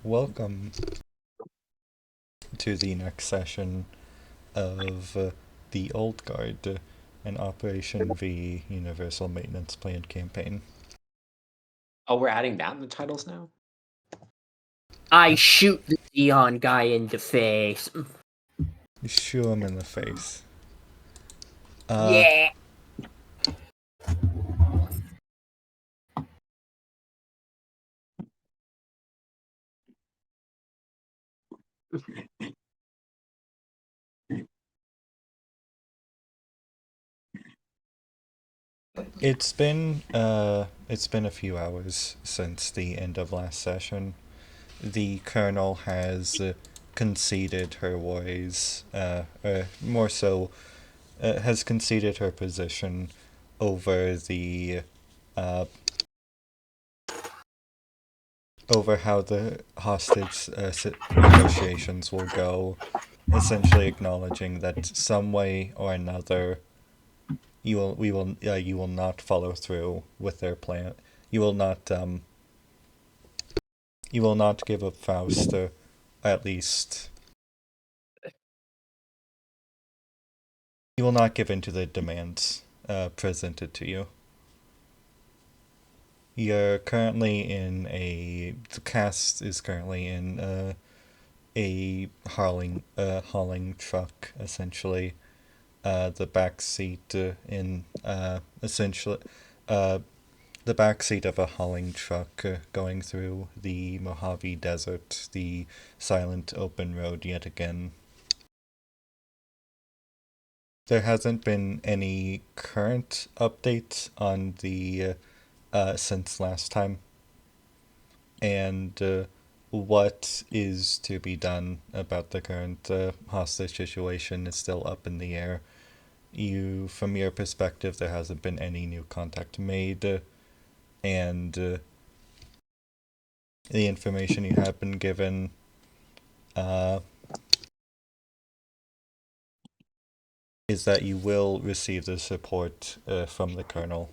Welcome to the next session of the Old Guard, an Operation V Universal Maintenance Plan campaign. Oh, we're adding that in the titles now? I shoot the Dion guy in the face. You shoot him in the face. Yeah. It's been a few hours since the end of last session. The Colonel has conceded her ways, more so, has conceded her position over the over how the hostage negotiations will go, essentially acknowledging that some way or another you will not follow through with their plan. You will not give up Faust, at least you will not give in to the demands presented to you. You're currently the cast is currently in a hauling truck, essentially. The back seat essentially the back seat of a hauling truck going through the Mojave Desert, the silent open road yet again. There hasn't been any current updates on the since last time, and what is to be done about the current hostage situation is still up in the air. From your perspective, there hasn't been any new contact made, and the information you have been given is that you will receive the support from the Colonel.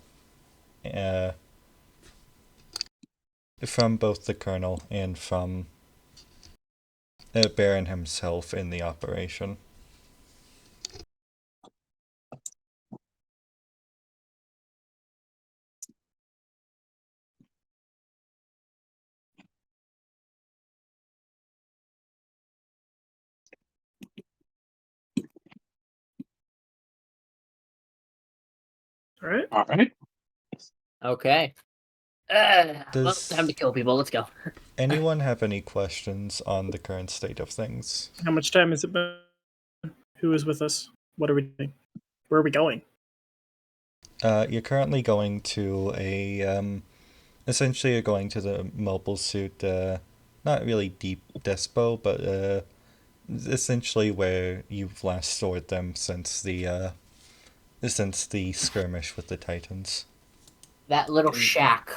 From both the Colonel and from Baron himself in the operation. All right. Okay. Well, time to kill people. Let's go. Anyone have any questions on the current state of things? How much time has it been? Who is with us? What are we doing? Where are we going? You're currently going to essentially you're going to the mobile suit, not really deep despo, but essentially where you've last stored them since the skirmish with the Titans. That little shack.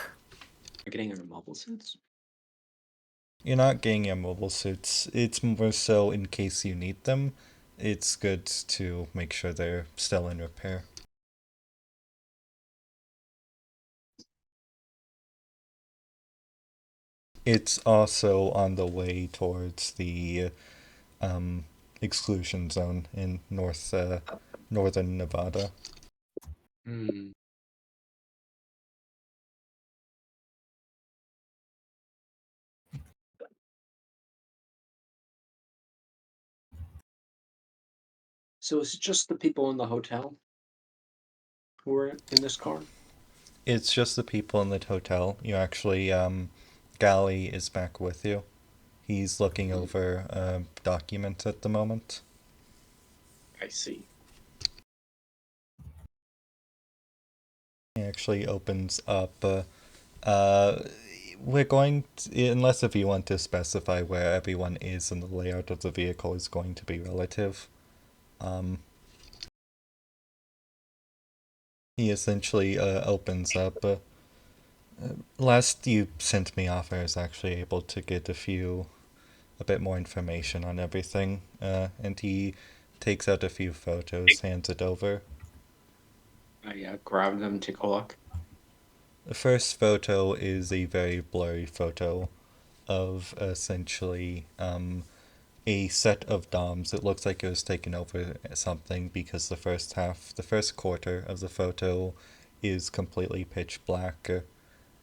We're getting our mobile suits? You're not getting your mobile suits. It's more so in case you need them. It's good to make sure they're still in repair. It's also on the way towards the exclusion zone in northern Nevada. So is it just the people in the hotel who are in this car? It's just the people in the hotel. You actually, Gally is back with you. He's looking over a document at the moment. I see. He actually opens up. We're going to, unless if you want to specify where everyone is in the layout of the vehicle is going to be relative. He essentially opens up. Last you sent me off, I was actually able to get a bit more information on everything, and he takes out a few photos, hands it over. I grab them, take a look. The first photo is a very blurry photo of essentially a set of DOMs. It looks like it was taken over something because the first quarter of the photo is completely pitch black,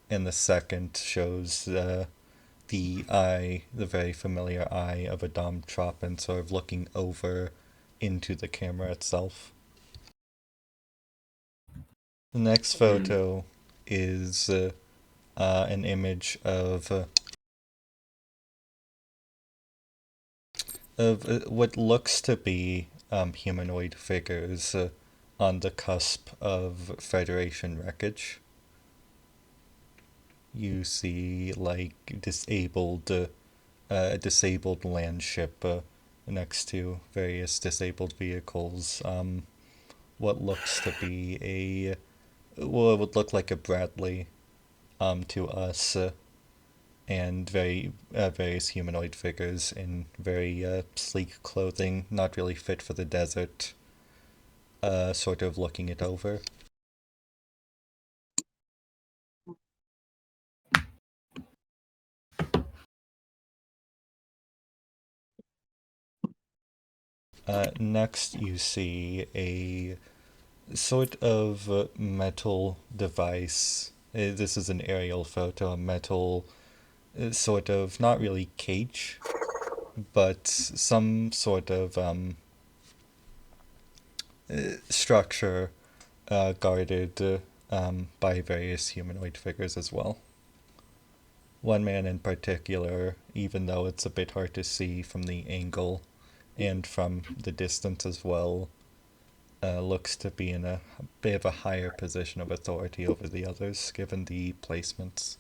and the second shows the eye, the very familiar eye of a Dom Tropin sort of looking over into the camera itself. The next photo is an image of what looks to be humanoid figures on the cusp of Federation wreckage. You see like disabled land ship next to various disabled vehicles. What looks to be it would look like a Bradley to us, and various humanoid figures in very sleek clothing, not really fit for the desert, sort of looking it over. Next, you see a sort of metal device. This is an aerial photo, a metal sort of, not really cage, but some sort of structure guarded by various humanoid figures as well. One man in particular, even though it's a bit hard to see from the angle and from the distance as well, looks to be in a bit of a higher position of authority over the others, given the placements.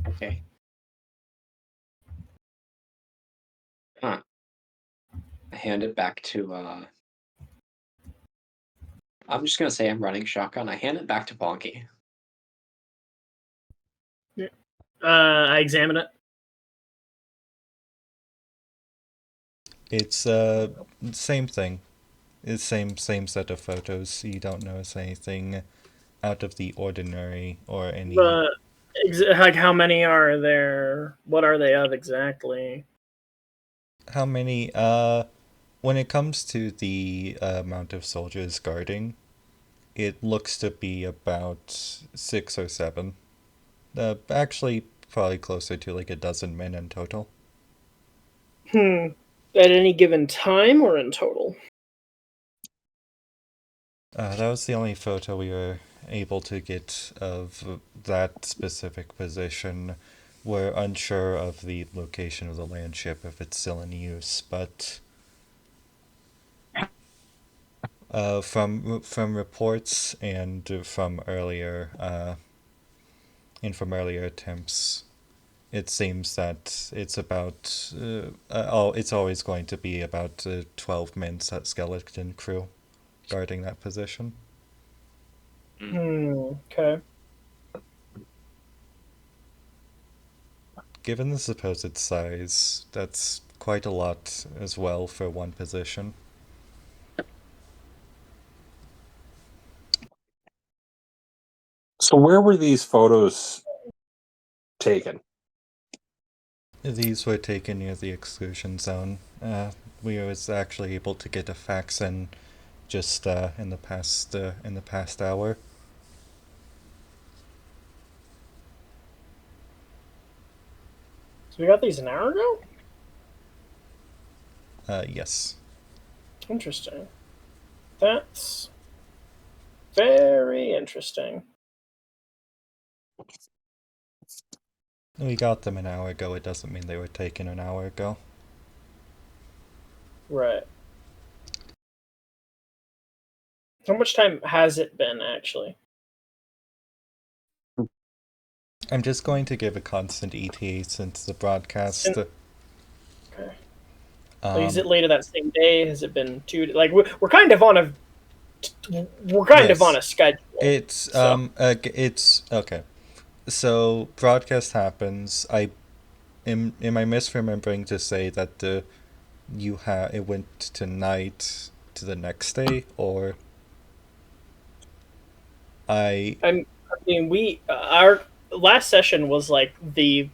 Okay. Huh. I hand it back to I'm just gonna say I'm running shotgun. I hand it back to Bonky. I examine it. It's same thing. It's same set of photos. You don't notice anything out of the ordinary or any. Like, how many are there? What are they of exactly? How many? When it comes to the amount of soldiers guarding, it looks to be about 6 or 7. Actually, probably closer to like a dozen men in total. At any given time or in total? That was the only photo we were able to get of that specific position. We're unsure of the location of the land ship, if it's still in use, but from reports and from earlier attempts, it seems that it's about it's always going to be about 12 men skeleton crew guarding that position. Okay. Given the supposed size, that's quite a lot as well for one position. So where were these photos taken? These were taken near the exclusion zone. We was actually able to get a fax in just in the past hour. So we got these an hour ago? Yes. Interesting. That's very interesting. We got them an hour ago. It doesn't mean they were taken an hour ago. Right. How much time has it been, actually? I'm just going to give a constant ETA since the broadcast. Okay. Like, is it later that same day? Has it been 2? Like, we're kind of on a Yes. on a schedule. It's okay. So broadcast happens. I am I misremembering to say that it went tonight to the next day, or I I mean, our last session was like the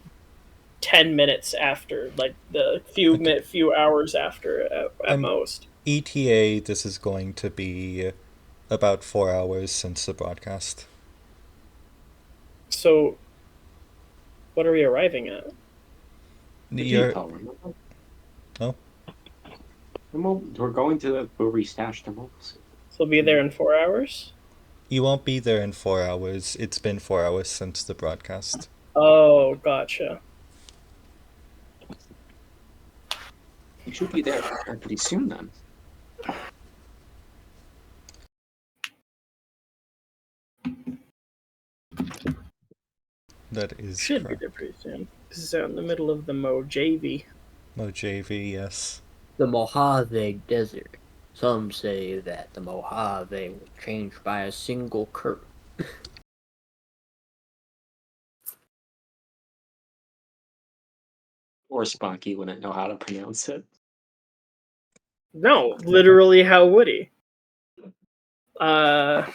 10 minutes after, like the okay, few hours after at I'm most. ETA. This is going to be about 4 hours since the broadcast. So, what are we arriving at? The You're depot, remember? oh We're going to where we stashed the mobile suit. So we'll be there in 4 hours. you won't be there in 4 hours. It's been 4 hours since the broadcast. Oh, gotcha. We should be there pretty soon then. That is Should be correct. there pretty soon. This is out in the middle of the Mojave. Mojave, yes. The Mojave Desert. Some say that the Mojave will change by a single curve. Or Spunky wouldn't know how to pronounce it. No, literally, how would he? Uh,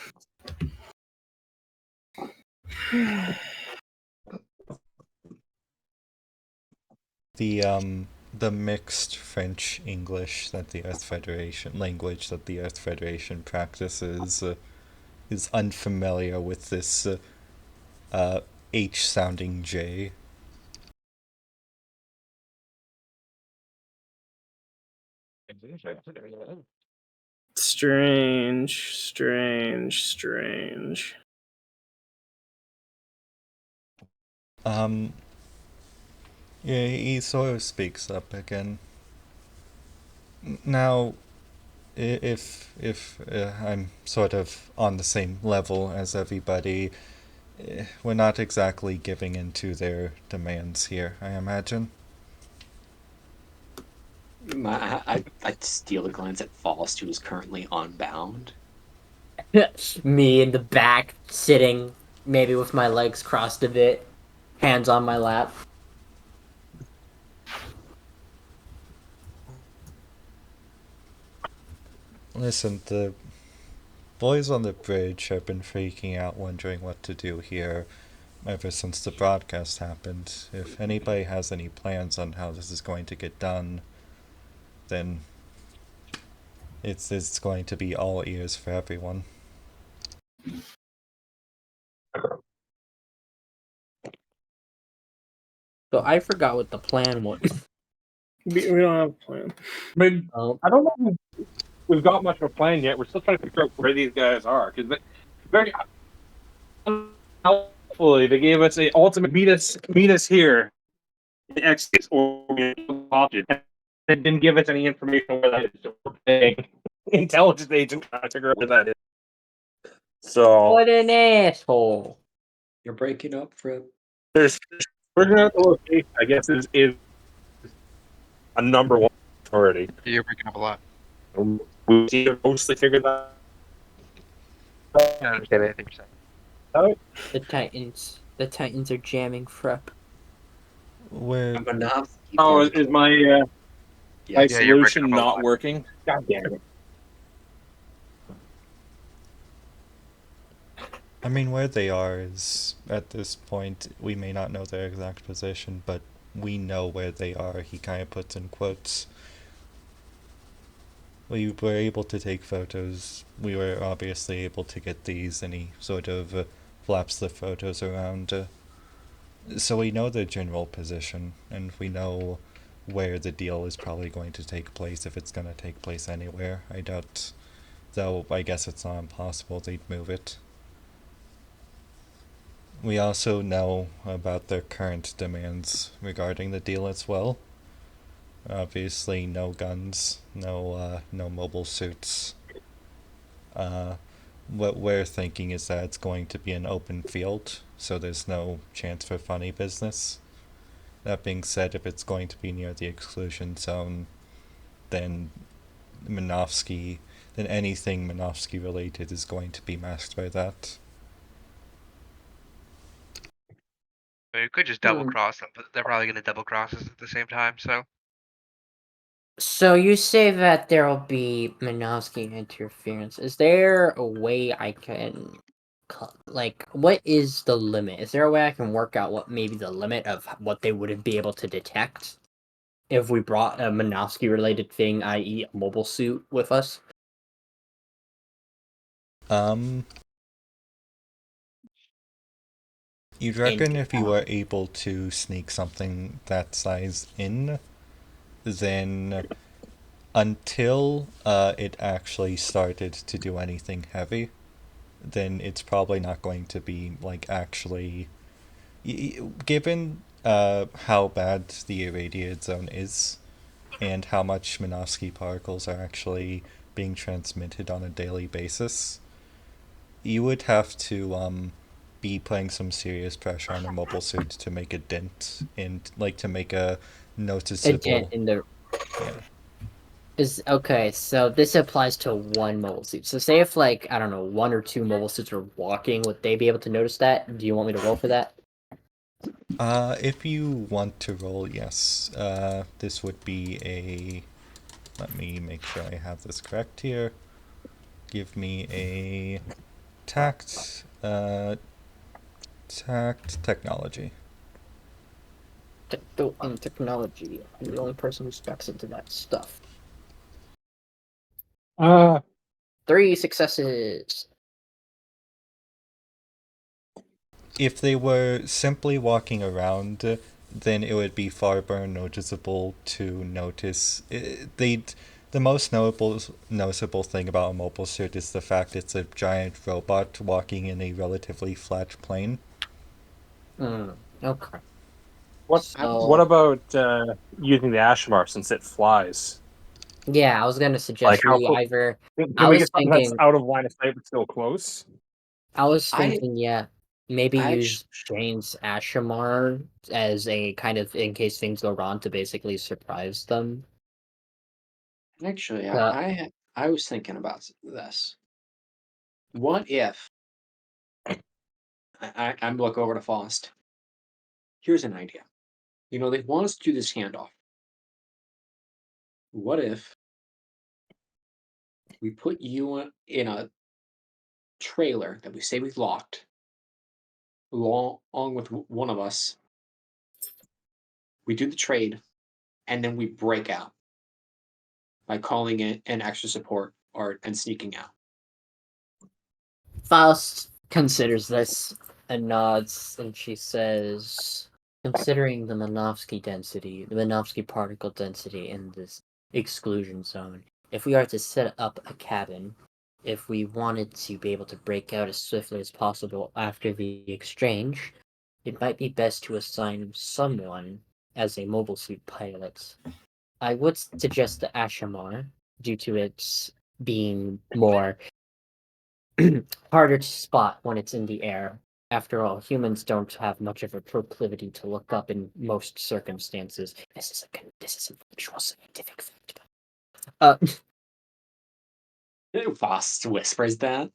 The mixed French English that the Earth Federation language that the Earth Federation practices is unfamiliar with this H sounding J. strange. Yeah, he sort of speaks up again. Now, if I'm sort of on the same level as everybody, we're not exactly giving in to their demands here, I imagine. I'd steal a glance at Faust, who is currently unbound. Me in the back, sitting, maybe with my legs crossed a bit, hands on my lap. Listen, the boys on the bridge have been freaking out, wondering what to do here ever since the broadcast happened. If anybody has any plans on how this is going to get done, then it's going to be all ears for everyone. So I forgot what the plan was. We don't have a plan. I mean, Um, I don't know if we've got much of a plan yet. We're still trying to figure out where these guys are because very helpfully they gave us a ultimate meet us here in X or option. They didn't give us any information where that is. So we're paying intelligence agent to figure out where that is. So what an asshole. You're breaking up, Fripp. there's figuring out the location. I guess is a number one priority. You're breaking up a lot. We mostly figured that I don't understand anything you're saying. out. The Titans are jamming Frep. We're Manovsky Oh, particle. is my Yes. my Yeah, you're breaking solution up a not lot. working? God damn it! I mean, where they are is, at this point, we may not know their exact position, but we know where they are, he kind of puts in quotes. We were able to take photos. We were obviously able to get these, and he sort of flaps the photos around. So we know the general position, and we know where the deal is probably going to take place, if it's going to take place anywhere. I doubt, though I guess it's not impossible they'd move it. We also know about their current demands regarding the deal as well. Obviously, no guns, no mobile suits. What we're thinking is that it's going to be an open field, so there's no chance for funny business. That being said, if it's going to be near the exclusion zone, then anything Minovsky related is going to be masked by that. you could just double cross them, but they're probably going to double cross us at the same time. So you say that there will be Minovsky interference. Is there a way I can, like, what is the limit? Is there a way I can work out what maybe the limit of what they would be able to detect if we brought a Minovsky related thing, i.e., a mobile suit, with us? You'd reckon if you were able to sneak something that size in, then until it actually started to do anything heavy, then it's probably not going to be like actually. Given how bad the irradiated zone is, and how much Minovsky particles are actually being transmitted on a daily basis, you would have to be putting some serious pressure on a mobile suit to make a dent and like to make a noticeable. A dent in the. Yeah. Is okay, so this applies to one mobile suit. So say if like I don't know, one or two mobile suits are walking, would they be able to notice that? Do you want me to roll for that? If you want to roll, yes. This would be a. Let me make sure I have this correct here. Give me a tact. Tact technology. Technology. I'm the only person who specs into that stuff. Uh, 3 successes. If they were simply walking around, then it would be far more noticeable to notice. The most noticeable thing about a mobile suit is the fact it's a giant robot walking in a relatively flat plane. Okay. what So about using the Ashmar since it flies? yeah, I was gonna suggest Like how we close either. can I we was get something that's thinking. out of line of sight but still close? I was I thinking, yeah, maybe I use actually, Jane's Ashamar as a kind of in case things go wrong to basically surprise them. actually Uh, I was thinking about this. What if I'm look over to Faust? Here's an idea. You know, they want us to do this handoff. What if we put you in a trailer that we say we've locked, along with one of us? We do the trade, and then we break out by calling in an extra support or and sneaking out. Faust considers this and nods, and she says, considering the Minovsky density, the Minovsky particle density in this exclusion zone, if we are to set up a cabin, if we wanted to be able to break out as swiftly as possible after the exchange, it might be best to assign someone as a mobile suit pilot. I would suggest the Ashamar, due to its being more harder to spot when it's in the air. After all, humans don't have much of a proclivity to look up in most circumstances. This is a actual scientific fact. Uh, Faust whispers that.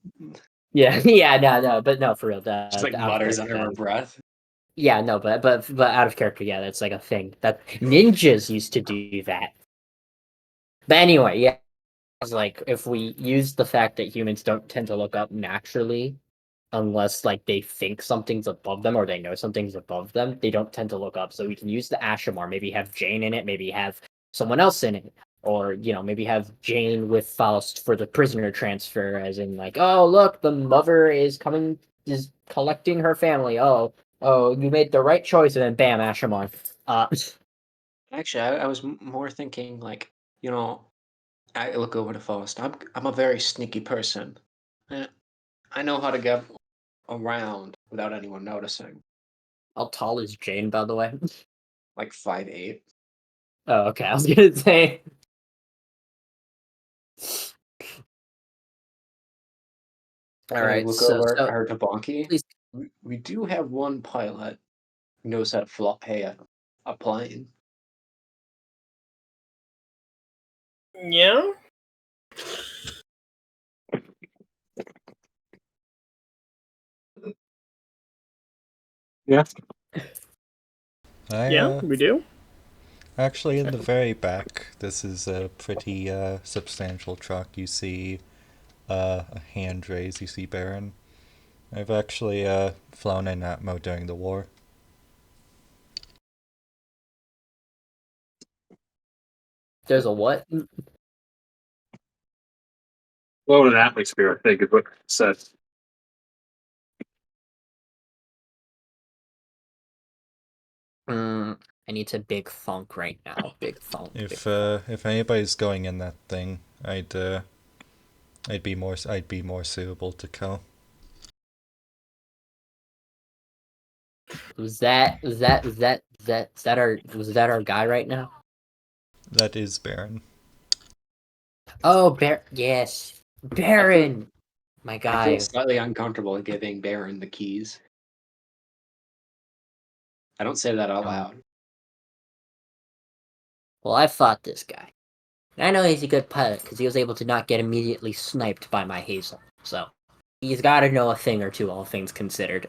yeah, yeah, no, but no, for real. Just like Out of mutters character, under her breath. yeah, no, but out of character, yeah, that's like a thing that ninjas used to do that. But anyway, yeah, it's like if we use the fact that humans don't tend to look up naturally, unless like they think something's above them or they know something's above them, they don't tend to look up. So we can use the Ashamar, maybe have Jane in it, maybe have someone else in it, or maybe have Jane with Faust for the prisoner transfer, as in like, oh look, the mother is collecting her family. Oh, you made the right choice, and then bam, Ashamar. Actually, I was more thinking like, you know, I look over to Faust. I'm a very sneaky person. Eh, I know how to get around without anyone noticing. How tall is Jane, by the way? Like 5'8". Oh, okay, I was gonna say. All And I right, look so over so her to Bonky. please. We do have one pilot who knows how to fly a plane. Yeah. Yeah. Yeah, we do. Actually, in the very back, this is a pretty substantial truck. You see a hand raise. You see Baron. I've actually flown in Atmo during the war. There's a what? Loaded atmosphere, I think, is what it says. I need to big funk right now. Big funk. Big If funk. if anybody's going in that thing, I'd be more suitable to kill. Was that our guy right now? That is Baron. Oh, yes, Baron, my I feel guy. slightly uncomfortable giving Baron the keys. I don't say that out loud. Well, I fought this guy. And I know he's a good pilot because he was able to not get immediately sniped by my Hazel. So he's got to know a thing or two, all things considered.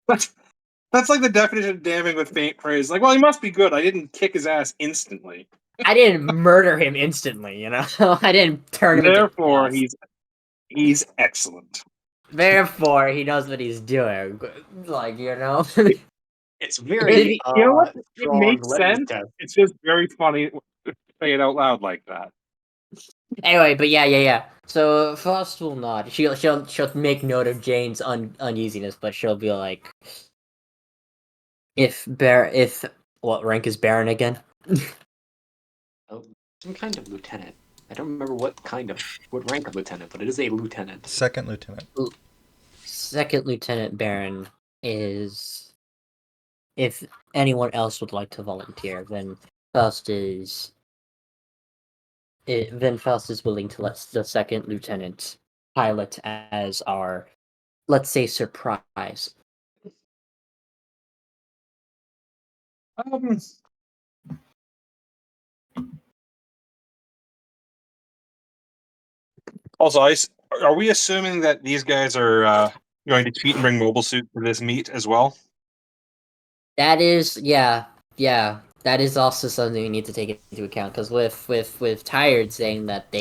That's like the definition of damning with faint praise. Like, well, he must be good. I didn't kick his ass instantly. I didn't murder him instantly, you know. I didn't turn him Therefore, into he's excellent. Therefore, he knows what he's doing. Like, you know. It's very You know what? It strong makes litmus sense. test. It's just very funny to say it out loud like that. Anyway, but yeah. So Frost will nod. She'll make note of Jane's uneasiness, but she'll be like, if what rank is Baron again? Oh, some kind of lieutenant. I don't remember what rank of lieutenant, but it is a lieutenant. Second lieutenant. Second Lieutenant Baron is. If anyone else would like to volunteer, then Faust is willing to let the second lieutenant pilot as our, let's say, surprise. Also, are we assuming that these guys are going to cheat and bring mobile suit for this meet as well? That is, yeah. That is also something we need to take into account because with Tired saying that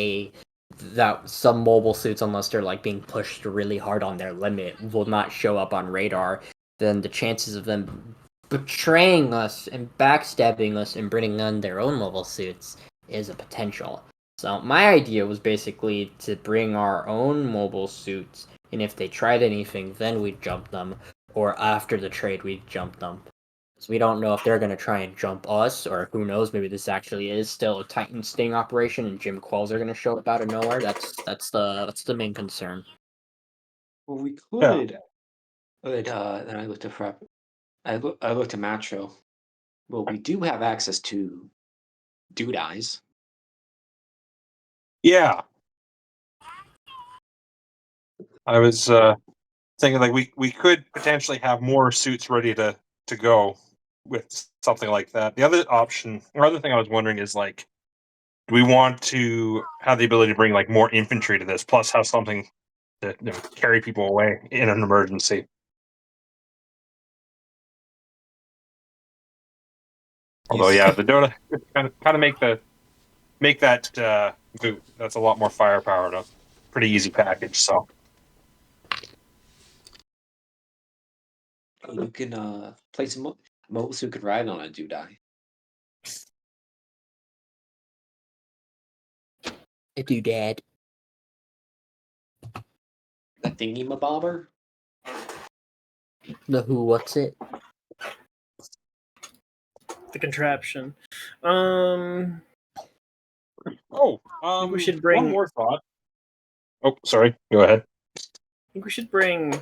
some mobile suits, unless they're like being pushed really hard on their limit, will not show up on radar, then the chances of them betraying us and backstabbing us and bringing on their own mobile suits is a potential. So my idea was basically to bring our own mobile suits, and if they tried anything, then we'd jump them, or after the trade, we'd jump them. So we don't know if they're going to try and jump us, or who knows, maybe this actually is still a Titan sting operation and Jim Quells are going to show up out of nowhere. That's the main concern. Well, we could. Then I looked at Frep. I looked at Macho. Well, we do have access to Dude Eyes. Yeah. I was thinking like we could potentially have more suits ready to go with something like that. The other option, or other thing I was wondering is like, do we want to have the ability to bring like more infantry to this, plus have something to carry people away in an emergency? Although, yeah, the Dota kind of make that boot. That's a lot more firepower to pretty easy package. So You can place a mobile suit could ride on a Dude Eye. A doodad. That thingy mabobber. The who? What's it? The contraption. we should bring- one more thought. Oh, sorry. Go ahead. I think we should bring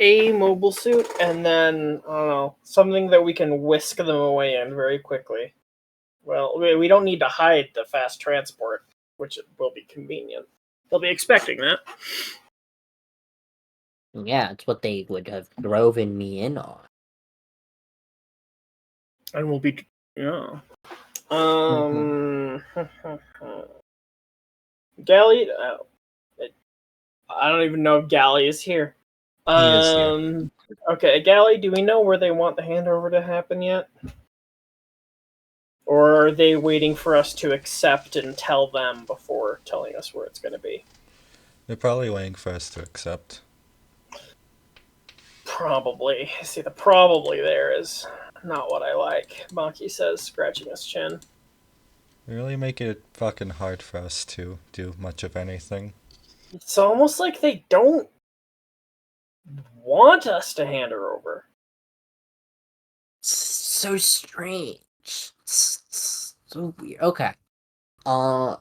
a mobile suit and then, I don't know, something that we can whisk them away in very quickly. Well, we don't need to hide the fast transport, which will be convenient. They'll be expecting that. Yeah, it's what they would have driven me in on. And we'll be, yeah. Galley? I don't even know if Galley is here. He is here. Okay, Galley, do we know where they want the handover to happen yet? Or are they waiting for us to accept and tell them before telling us where it's going to be? They're probably waiting for us to accept. Probably. See, the probably there is not what I like, Maki says, scratching his chin. They really make it fucking hard for us to do much of anything. It's almost like they don't want us to hand her over. So strange. So weird. Okay. And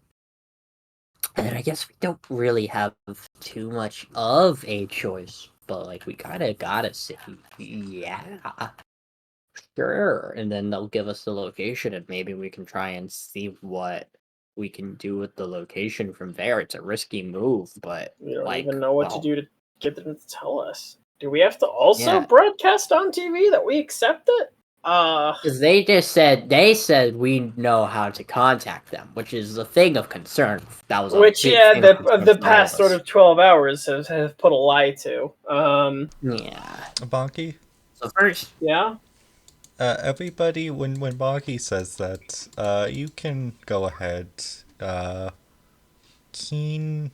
I guess we don't really have too much of a choice, but like we kinda gotta say, yeah, sure. And then they'll give us the location, and maybe we can try and see what we can do with the location from there. It's a risky move, but We don't like, even know what to well, do to get them to tell us. Do we have to also Yeah. broadcast on TV that we accept it? Because they said we know how to contact them, which is a thing of concern. That was a which, big yeah, thing of concern the for all past of sort us. of 12 hours have put a lie to. Yeah. Bonky? So first, Yeah? Everybody, when Bonky says that, you can go ahead. Keen.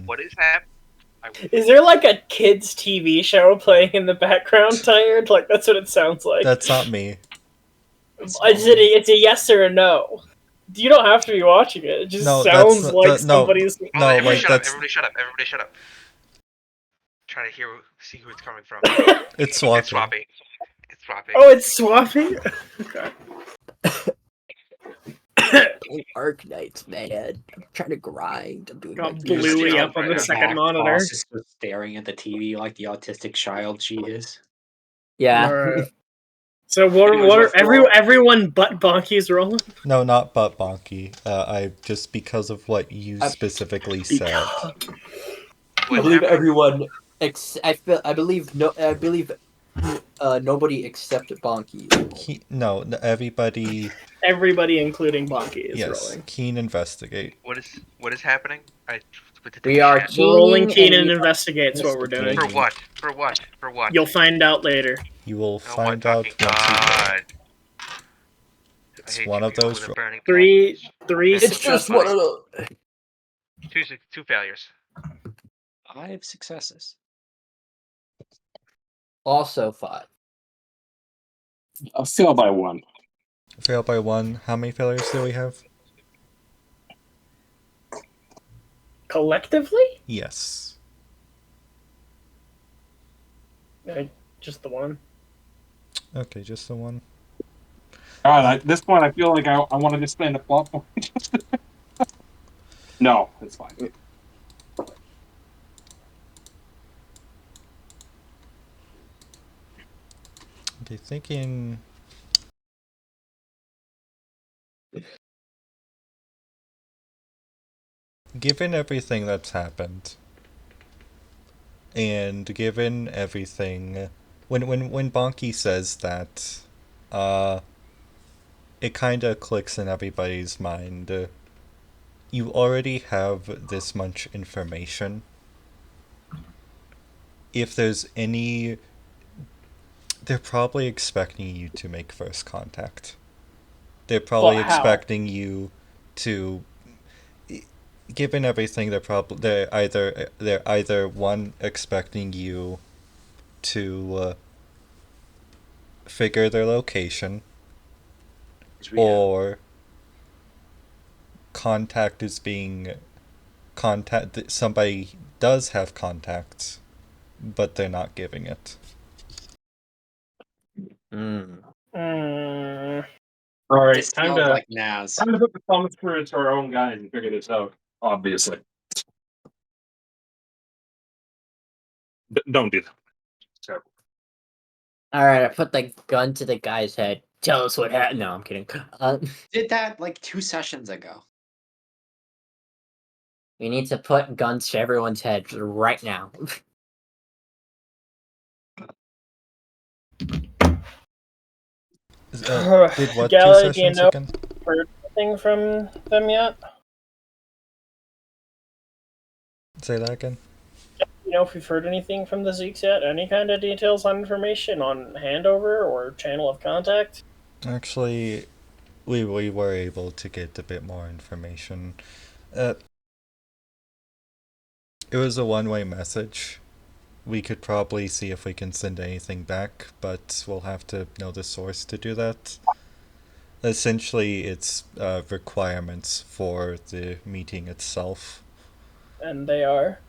What is that? Is there like a kids' TV show playing in the background, Tired? Like, that's what it sounds like. That's not me. It's a yes or a no. You don't have to be watching it. It just No, sounds that's like no, somebody's. Oh, no, everybody like shut up! that's Everybody shut up! Everybody shut up! Trying to see who it's coming from. it's It's swapping. swapping. It's swapping. Oh, it's swapping? Okay. Arknights, man. I'm trying to grind. I'm doing Got my You're Bluey switching up off on right the now. second Back monitor. boss is just staring at the TV like the autistic child she is. Yeah. Alright. So what Anyways, are what's the roll? everyone but Bonky's rolling? No, not but Bonky. I just because of what you specifically said. I What's believe happening? everyone. I believe nobody except Bonky. No, everybody. Everybody, including Bonky, is Yes, rolling. keen investigate. What is happening? I put the We are chat. We're rolling keening Keen and and we investigates what we're doing. For what? For what? For what? You'll find out later. You will Oh my find out fucking once you roll. god! I It's hate one you of people those. with a burning Three passion. It's just one of the. Two failures. 5 successes. Also 5. I'll fail by 1. Fail by 1. How many failures do we have? Collectively? Yes. Just the one. Okay, just the one. God, at this point, I feel like I want to just stand a plot point. No, it's fine. Okay, thinking. Given everything that's happened, and given everything, when Bonky says that, it kind of clicks in everybody's mind. You already have this much information. If there's any, they're probably expecting you to make first contact. They're probably But how? expecting you to. Given everything, they're either one expecting you to figure their location, or contact is being somebody does have contacts, but they're not giving it. Mm. All right, This time sounds to like Naz. put the thumbs through to our own guys and figure this out. Obviously, don't do that. Terrible. Alright, I put the gun to the guy's head. Tell us what happened. No, I'm kidding. Did that like 2 sessions ago. We need to put guns to everyone's head right now. Did what Gala, 2 do you sessions know again? heard anything from them yet? Say that again. You know if we've heard anything from the Zeeks yet? Any kind of details on information on handover or channel of contact? Actually, we were able to get a bit more information. It was a one-way message. We could probably see if we can send anything back, but we'll have to know the source to do that. Essentially, it's requirements for the meeting itself. And they are.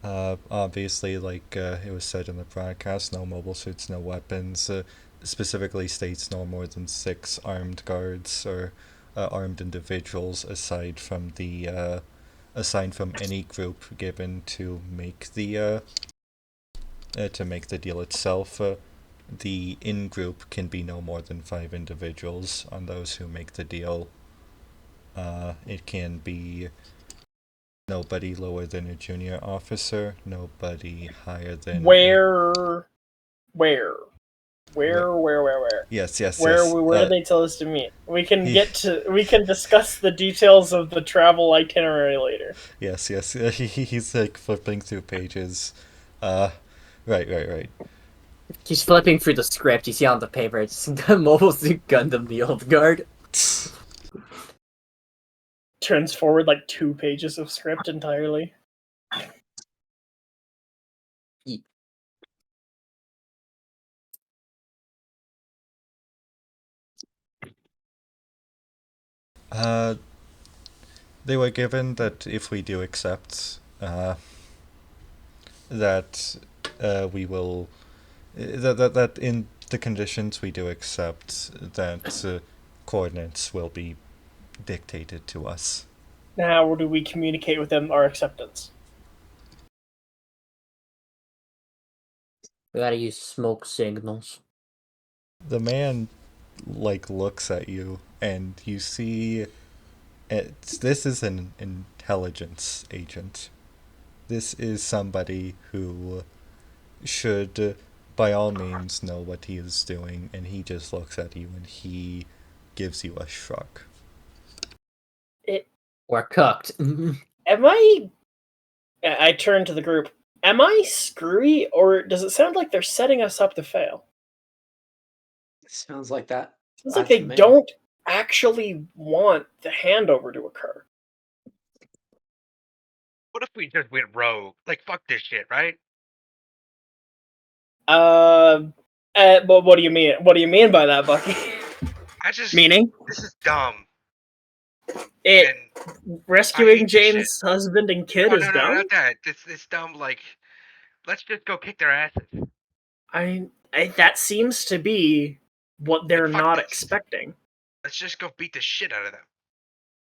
Obviously, like it was said in the broadcast, no mobile suits, no weapons. Specifically states no more than 6 armed guards or armed individuals aside from any group given to make the deal itself. The in-group can be no more than 5 individuals on those who make the deal. It can be nobody lower than a junior officer, nobody higher than... Where? Yes. Where did they tell us to meet? We can discuss the details of the travel itinerary later. Yes. He's like flipping through pages. Right. He's flipping through the script. You see on the paper, it's the Mobile Suit Gundam the Old Guard. Turns forward like 2 pages of script entirely. They were given that if we do accept, that we will... that in the conditions we do accept, that coordinates will be dictated to us. Now, do we communicate with them our acceptance? We gotta use smoke signals. The man, like, looks at you, and you see... this is an intelligence agent. This is somebody who should, by all means, know what he is doing, and he just looks at you and he gives you a shrug. We're cooked. Am I turn to the group. Am I screwy, or does it sound like they're setting us up to fail? Sounds like that. Sounds like they don't actually want the handover to occur. What if we just went rogue? Like, fuck this shit, right? But what do you mean? What do you mean by that, Bucky? Meaning? This is dumb. Rescuing Jane's husband and kid is dumb? No, not that. It's dumb, like, let's just go kick their asses. That seems to be what they're not expecting. Let's just go beat the shit out of them.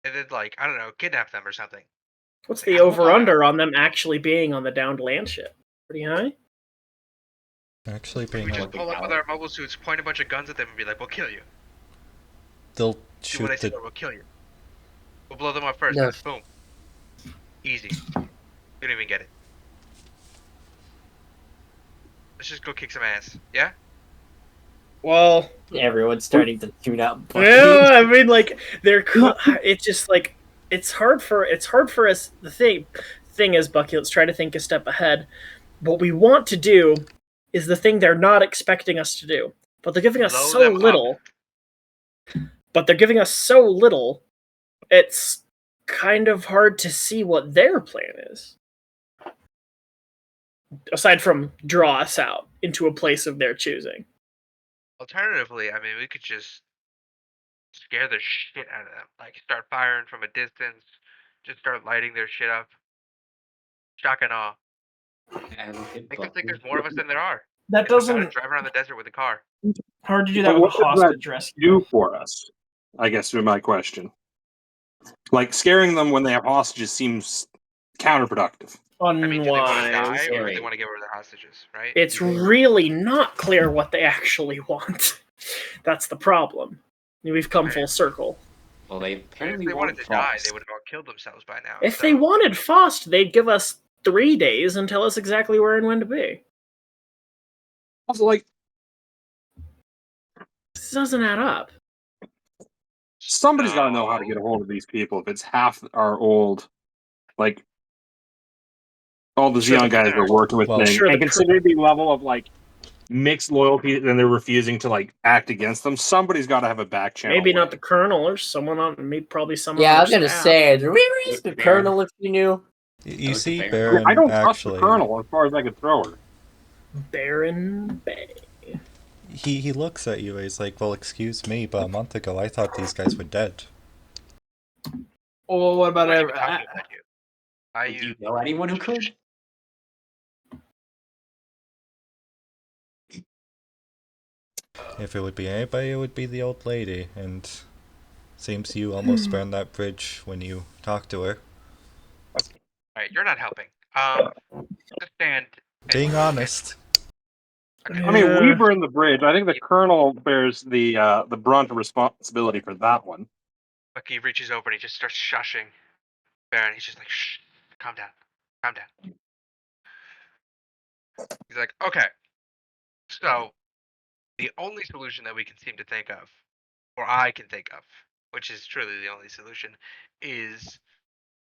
And then, like, I don't know, kidnap them or something. What's the over-under on them actually being on the downed land ship? Pretty high? Actually being... We just pull up with our mobile suits, point a bunch of guns at them, and be like, we'll kill you. They'll shoot we'll kill you. We'll blow them up first, No. boom. Easy. You don't even get it. Let's just go kick some ass, yeah? Well... Everyone's starting to tune out. Bucky. Yeah, I mean, like, it's just, like, it's hard for us, the thing is, Bucky, let's try to think a step ahead. What we want to do is the thing they're not expecting us to do. But they're giving us so little. But they're giving us so little, it's kind of hard to see what their plan is. Aside from draw us out into a place of their choosing. Alternatively, I mean, we could just scare the shit out of them. Like, start firing from a distance, just start lighting their shit up. Shock and awe. Make them think there's more of us than there are. That doesn't... drive around the desert with a car. Hard to do that with a hostage rescue. Do for us? I guess is my question. Like, scaring them when they have hostages seems counterproductive. I mean, do they want to die or do they want to give over their hostages, right? It's really not clear what they actually want. That's the problem. We've come full circle. Well, they apparently if they wanted to die, they would have all killed themselves by now. If they wanted Faust, they'd give us 3 days and tell us exactly where and when to be. Also, like, this doesn't add up. Somebody's got to know how to get a hold of these people if it's half our old, like, all the Sure, Xeon guys are working with well, things, sure, and the considering the level of like mixed loyalty, and they're refusing to like act against them, somebody's got to have a back channel. maybe not win. the colonel or someone on, maybe probably someone. Yeah, on I was their gonna staff. say, did we risk the Baron. colonel if you knew? you Like see the Baron Baron. I don't trust the actually. colonel as far as I could throw her. Baron Bay. He looks at you and he's like, "Well, excuse me, but a month ago I thought these guys were dead." Oh, what about What are you talking about you? Are Do you you? know anyone who could? If it would be anybody, it would be the old lady, and seems you almost burned that bridge when you talked to her. Alright, you're not helping. Just stand. Being honest. Okay. I mean, we Yeah. burned the bridge. I think the colonel bears the brunt of responsibility for that one. Bucky reaches over and he just starts shushing Baron. He's just like, shh, calm down. Calm down. He's like, okay. So, the only solution that we can seem to think of, or I can think of, which is truly the only solution, is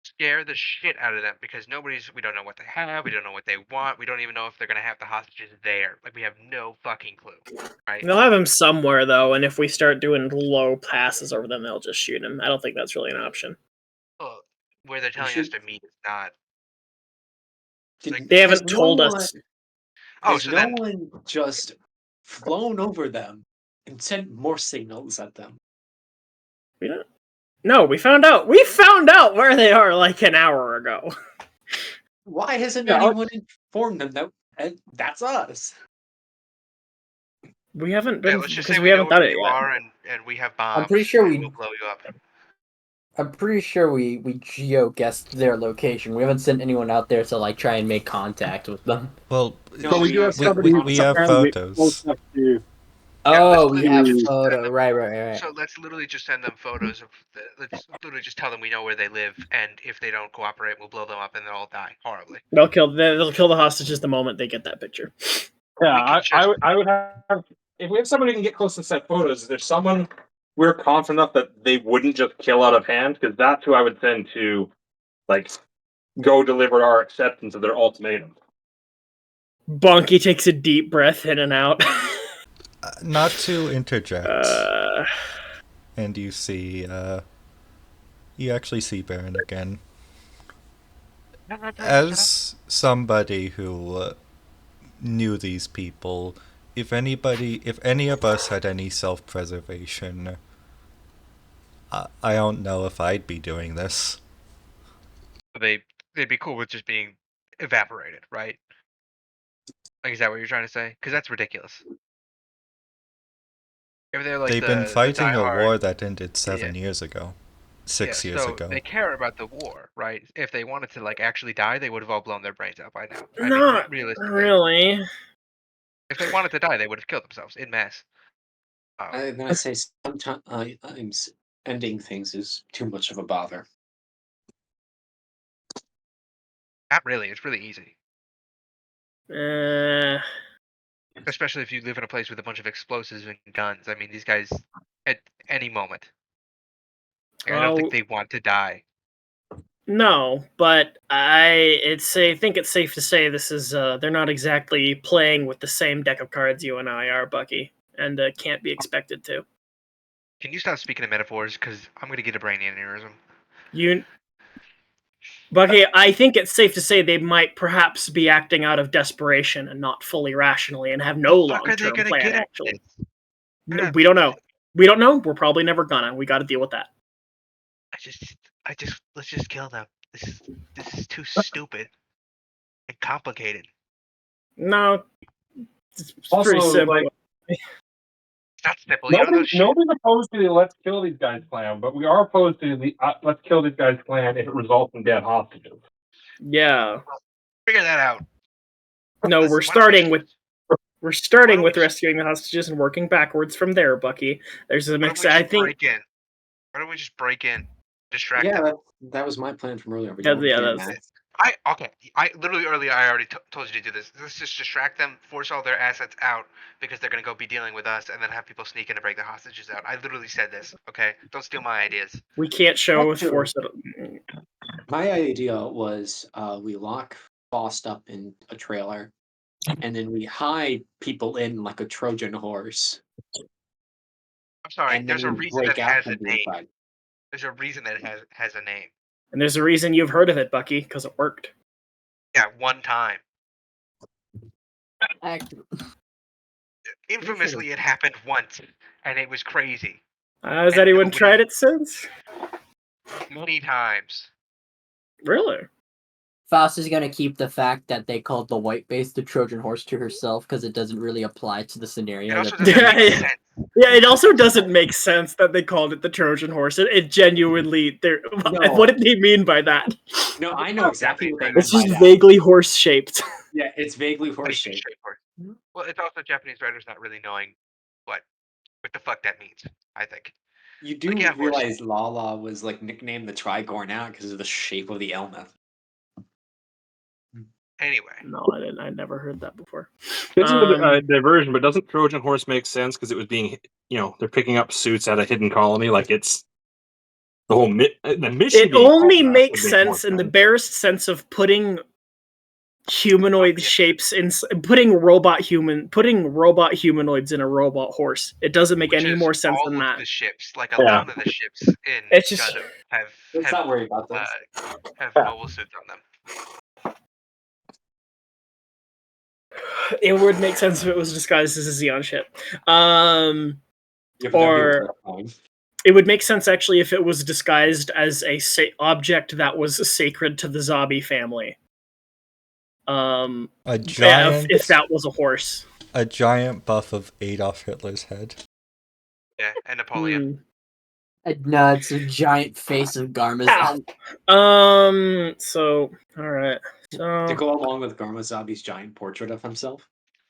scare the shit out of them because we don't know what they have, we don't know what they want, we don't even know if they're gonna have the hostages there. Like, we have no fucking clue, right? They'll have him somewhere though, and if we start doing low passes over them, they'll just shoot him. I don't think that's really an option. Well, where they're telling us to meet is not. Like, They Has haven't told us. oh, Has so no then one just flown over them and sent more signals at them? We don't. No, we found out. We found out where they are like an hour ago. Why hasn't Yeah, anyone informed them that that's us? We haven't yeah, been let's just because say we we know haven't done where it you yet. are and we have bombs. I'm pretty sure and we. we'll blow you up. I'm pretty sure we geo guessed their location. We haven't sent anyone out there to like try and make contact with them. Well, No, But we do have somebody who's we have apparently close photos. enough to. Yeah, let's Oh, we have literally just send photo. them- Right. So let's literally just send them photos of. Let's literally just tell them we know where they live, and if they don't cooperate, we'll blow them up, and they'll all die horribly. They'll kill the hostages the moment they get that picture. Yeah, We could I would have. If we have somebody who can get close and set photos, is there someone we're confident enough that they wouldn't just kill out of hand? Because that's who I would send to, like, go deliver our acceptance of their ultimatum. Bonky takes a deep breath in and out. Not to interject, uh, and you see, you actually see Baron again. As somebody who knew these people, if any of us had any self-preservation, I don't know if I'd be doing this. they'd be cool with just being evaporated, right? Like, is that what you're trying to say? Because that's ridiculous. If they're like They've been the fighting a diehard, war that ended 7 years ago. 6 years so ago. they care about the war, right? If they wanted to like actually die, they would have all blown their brains out by now. I mean, not realistically, really. if they wanted to die, they would have killed themselves in mass. I'm gonna say sometimes ending things is too much of a bother. Not really. It's really easy, especially if you live in a place with a bunch of explosives and guns. I mean, these guys at any moment. Like, I don't think they want to die. No, but I think it's safe to say this is they're not exactly playing with the same deck of cards you and I are, Bucky, and can't be expected to. Can you stop speaking in metaphors? Because I'm gonna get a brain aneurysm. Bucky, I think it's safe to say they might perhaps be acting out of desperation and not fully rationally, and have no long-term plan. Actually, no, we don't know. We don't know. We're probably never gonna. We got to deal with that. Let's just kill them. This is too stupid and complicated. No, it's Also, pretty simple. like, It's not simple. You don't know shit. Nobody's opposed to the let's kill these guys plan, but we are opposed to the let's kill these guys plan if it results in dead hostages. Yeah. Figure that out. No, Listen, we're starting with rescuing the hostages and working backwards from there, Bucky. There's a mix. I think. Break in. Why don't we just break in, distract Yeah, them? that was my plan from earlier. But Yeah, you weren't getting that's that. I literally earlier I already told you to do this. Let's just distract them, force all their assets out because they're gonna go be dealing with us, and then have people sneak in to break the hostages out. I literally said this. Okay, don't steal my ideas. We can't show with Actually, force. My idea was we lock Faust up in a trailer, and then we hide people in like a Trojan horse, I'm sorry. and then There's a we reason break that out has a from the name. inside. There's a reason that it has a name. And there's a reason you've heard of it, Bucky, because it worked. Yeah, one time. Actually, Infamously, it happened once, and it was crazy. Has And anyone nobody- tried it since? Many times. Really? Faust is gonna keep the fact that they called the white base the Trojan horse to herself because it doesn't really apply to the scenario. It also that- doesn't Yeah, make yeah. sense. Yeah, it also doesn't make sense that they called it the Trojan horse. It genuinely, No. what did they mean by that? No, I know exactly what they meant It's by just that. vaguely horse shaped. Yeah, it's vaguely But it's horse-shaped. straightforward. Well, it's also Japanese writers not really knowing what the fuck that means, I think. You do yeah, horse. realize Lala was like nicknamed the Trigornout because of the shape of the Elmeth. Anyway, No, I didn't. I never heard that before. This is a diversion, but doesn't Trojan horse make sense because it was being, they're picking up suits at a hidden colony, like it's the whole the mission. It being only called that makes would make more sense in the barest sense of putting humanoid shapes in, putting robot humanoids in a robot horse. It doesn't make which any is more sense all than of that. the ships, like Yeah. 11 of the ships in It's just- Gundam Let's not worry about this. have mobile suits on them. It would make sense if it was disguised as a Xeon ship. Yeah, but that'd be or- terrifying. It would make sense actually if it was disguised as a object that was sacred to the Zabi family. A Yeah, giant, if that was a horse. a giant buff of Adolf Hitler's head. Yeah, and Napoleon. No, it's a giant face of Garma's. Ow. So, all right. To So, go along with Garmazabi's giant portrait of himself.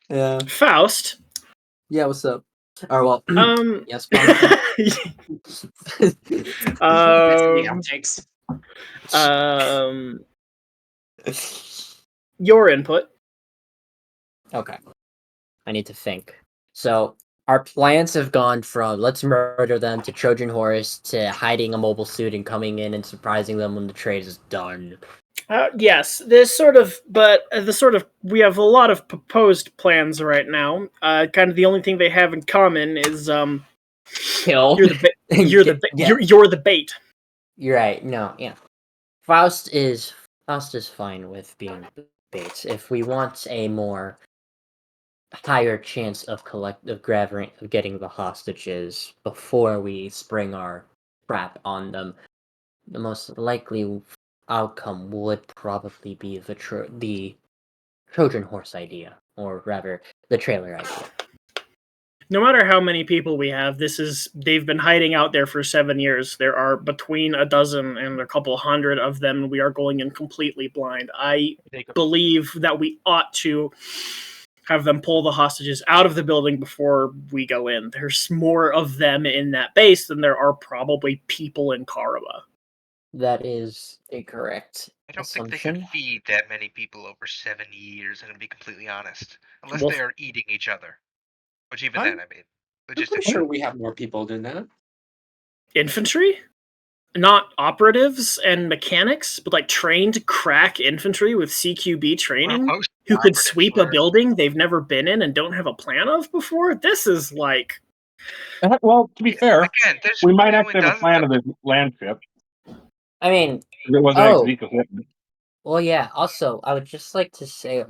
Yeah. Faust. Yeah, what's up? Or well, yes, Antics. Your input. Okay. I need to think. So our plans have gone from let's murder them to Trojan horse to hiding a mobile suit and coming in and surprising them when the trade is done. Yes, we have a lot of proposed plans right now. Kind of the only thing they have in common is Kill. you're the bait. You're right. No, yeah. Faust is fine with being bait. If we want a more higher chance of getting the hostages before we spring our trap on them, the most likely outcome would probably be the Trojan horse idea, or rather, the trailer idea. No matter how many people we have, they've been hiding out there for 7 years. There are between a dozen and a couple hundred of them, and we are going in completely blind. I believe that we ought to have them pull the hostages out of the building before we go in. There's more of them in that base than there are probably people in Karaba. That is a correct I don't assumption. think they could feed that many people over 7 years, and to be completely honest, unless Well, they are eating each other. Which even I'm- then, I mean, I'm pretty logistically. sure we have more people than that. Infantry? Not operatives and mechanics, but like trained crack infantry with CQB training Most who could operatives sweep a were- building they've never been in and don't have a plan of before? This is like... Well, to be fair, Again, there's we might only actually have a dozens plan of of the land ship. I mean, If it wasn't Oh. executed. well, yeah. Also, I would just like to say,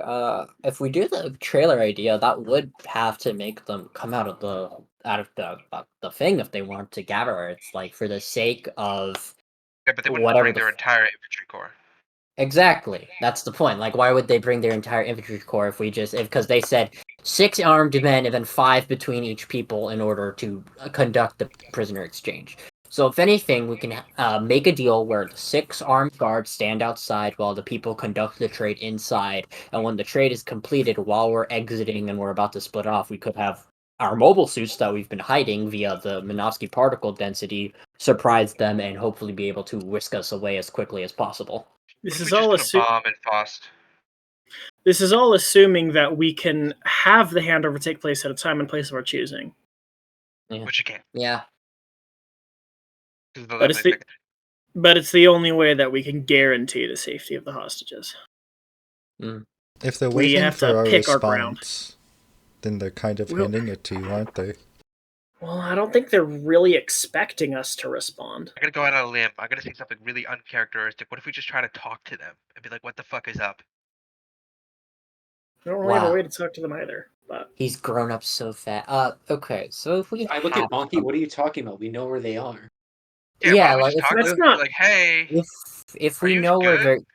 if we do the trailer idea, that would have to make them come out of the thing if they want to gather. It's like for the sake of Yeah, but they wouldn't whatever bring the their f- entire infantry corps. Exactly. That's the point. Like, why would they bring their entire infantry corps if because they said 6 armed men and then 5 between each people in order to conduct the prisoner exchange. So if anything, we can make a deal where the 6 armed guards stand outside while the people conduct the trade inside, and when the trade is completed, while we're exiting and we're about to split off, we could have our mobile suits that we've been hiding via the Minovsky particle density surprise them and hopefully be able to whisk us away as quickly as possible. This What if is we all just put a bomb in Faust? This is all assuming that we can have the handover take place at a time and place of our choosing. Which you can't. Yeah. 'Cause they'll But it's definitely pick it. But it's the only way that we can guarantee the safety of the hostages. If they're We waiting have for to our pick our ground. response, then they're kind of Well- handing it to you, aren't they? Well, I don't think they're really expecting us to respond. I'm gonna go out on a limb. I'm gonna say something really uncharacteristic. What if we just try to talk to them and be like, "What the fuck is up?" We don't really have a Wow. way to talk to them either. But He's grown up so fast. Okay, so if we I look have at Bonky. What are you talking about? We know where they are. Yeah, why yeah, don't we like just talk to that's them? not- Be like, "Hey, if are we you know where good?"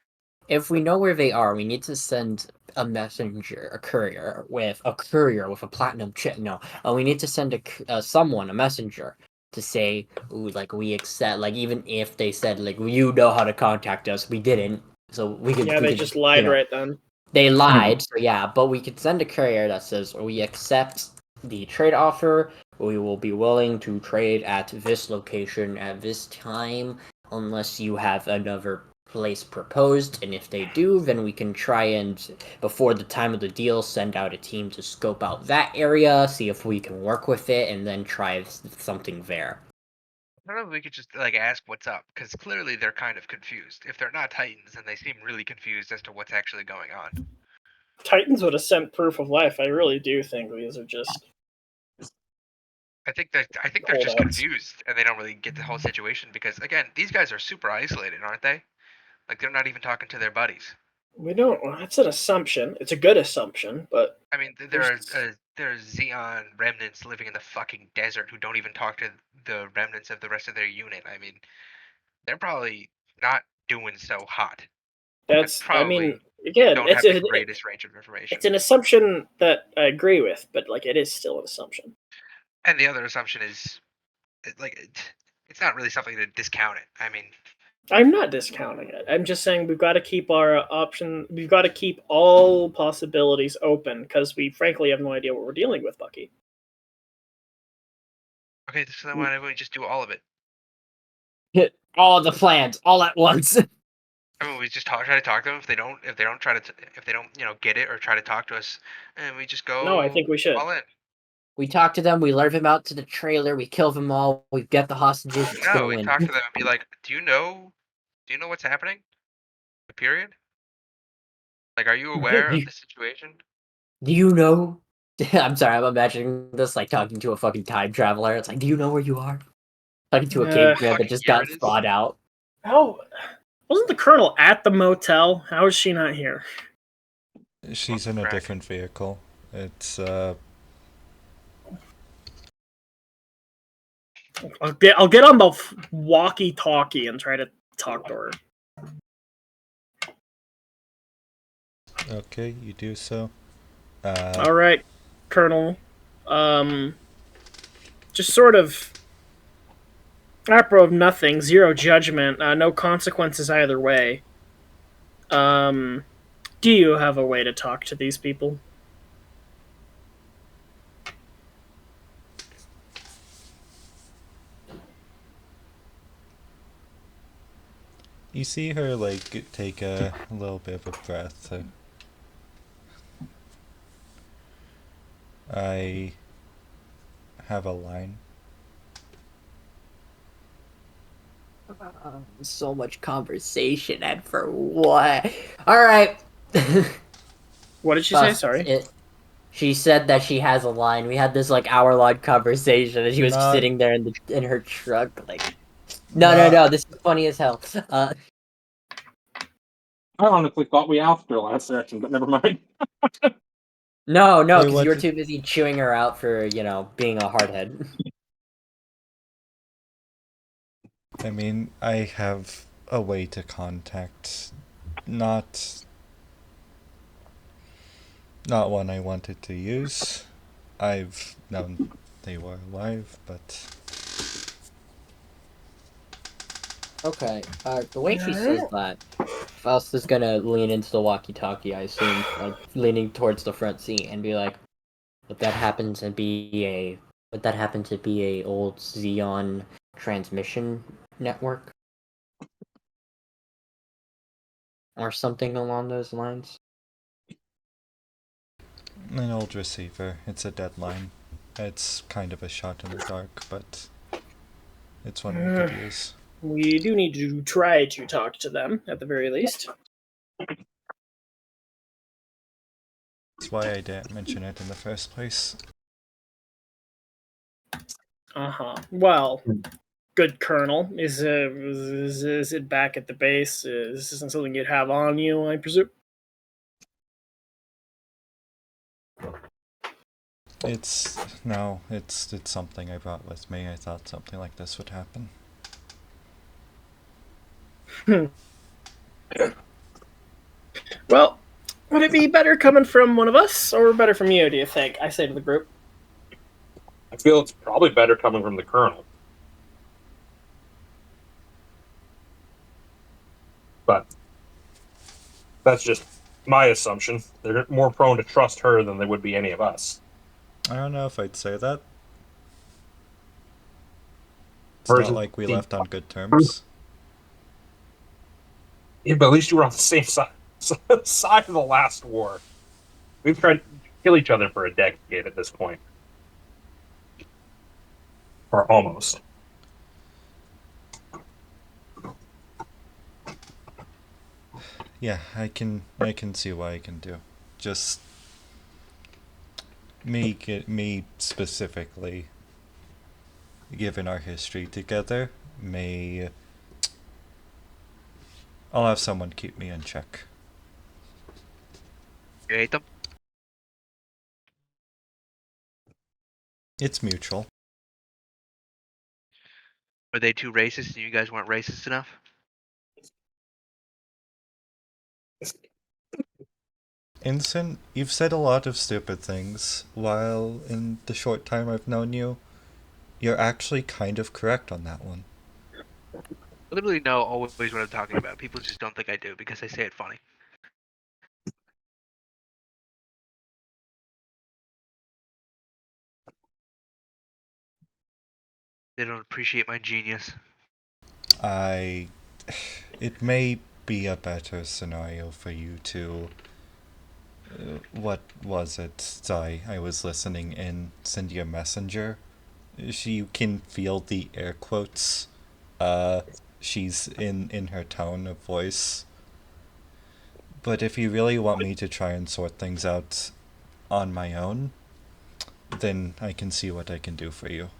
they are, we need to send a messenger, a courier with a platinum chip. No, we need to send a messenger to say, ooh, like we accept, like even if they said like you know how to contact us, we didn't, so we could. yeah, we they could, just lied right then. They lied, so yeah, but we could send a courier that says we accept the trade offer. We will be willing to trade at this location at this time, unless you have another place proposed. And if they do, then we can try and, before the time of the deal, send out a team to scope out that area, see if we can work with it, and then try something there. I don't know if we could just like ask what's up, because clearly they're kind of confused. If they're not Titans, then they seem really confused as to what's actually going on. Titans would have sent proof of life. I really do think these are just. I think they're just Hold-ons. confused and they don't really get the whole situation because again, these guys are super isolated, aren't they? Like they're not even talking to their buddies. We don't. Well, that's an assumption. It's a good assumption, but I mean, there are Xeon remnants living in the fucking desert who don't even talk to the remnants of the rest of their unit. I mean, they're probably not doing so hot. that's. I mean, Probably again, don't have the greatest range of information. it's an assumption that I agree with, but like it is still an assumption. And the other assumption is, it's not really something to discount it. I mean, I'm not discounting it. I'm just saying we've got to keep our option. We've got to keep all possibilities open because we frankly have no idea what we're dealing with, Bucky. okay, so then why don't we just do all of it? Hit all the plans all at once. I mean, we just try to talk to them. If they don't get it or try to talk to us, and we just go. No, I think we should. all in. We talk to them, we lure them out to the trailer, we kill them all, we get the hostages, it's No, gonna we win. talk to them and be like, "Do you know what's happening? Period. Like, are you aware of the situation?" Do you know? I'm sorry, I'm imagining this like talking to a fucking time traveler. It's like, do you know where you are? Talking to a caveman that Fucking just here got it is. thawed out. How wasn't the colonel at the motel? How is she not here? She's in a Crack. different vehicle. It's I'll get on the walkie-talkie and try to talk to her. okay. You do so. All right, Colonel. Just sort of opera of nothing, zero judgment, no consequences either way. Do you have a way to talk to these people? You see her like take a little bit of a breath. I have a line. So much conversation, and for what? Alright. What did she say? Sorry. She said that she has a line. We had this like hour-long conversation, and she was Not- sitting there in her truck, like, no, this is funny as hell. I honestly thought we ousted her last session, but never mind. No, Wait, because what you were did- too busy chewing her out for, being a hardhead. I mean, I have a way to contact, not one I wanted to use. I've known they were alive, but Okay, the way she says that, Faust is gonna lean into the walkie-talkie, I assume, like, leaning towards the front seat, and be like, would that happen to be a old Xeon transmission network? Or something along those lines? an old receiver. It's a deadline. It's kind of a shot in the dark, but it's one we could use. We do need to try to talk to them at the very least. That's why I didn't mention it in the first place. Well, good Colonel. Is it back at the base? Is this something you'd have on you, I presume? It's something I brought with me. I thought something like this would happen. Well, would it be better coming from one of us, or better from you, do you think? I say to the group. I feel it's probably better coming from the Colonel. But that's just my assumption. They're more prone to trust her than they would be any of us. I don't know if I'd say that. It's Hers not like we left on good terms. Yeah, but at least you were on the same side of the last war. We've tried to kill each other for a decade at this point. Or almost. Yeah, I can see what I can do. Just me specifically, given our history together, I'll have someone keep me in check. You hate them? It's mutual. Were they too racist and you guys weren't racist enough? Ensign, you've said a lot of stupid things, while in the short time I've known you, you're actually kind of correct on that one. I literally know always what I'm talking about. People just don't think I do because I say it funny. They don't appreciate my genius. It may be a better scenario for you to. What was it? I was listening in. Send you a messenger. You can feel the air quotes. She's in her tone of voice. But if you really want me to try and sort things out on my own, then I can see what I can do for you.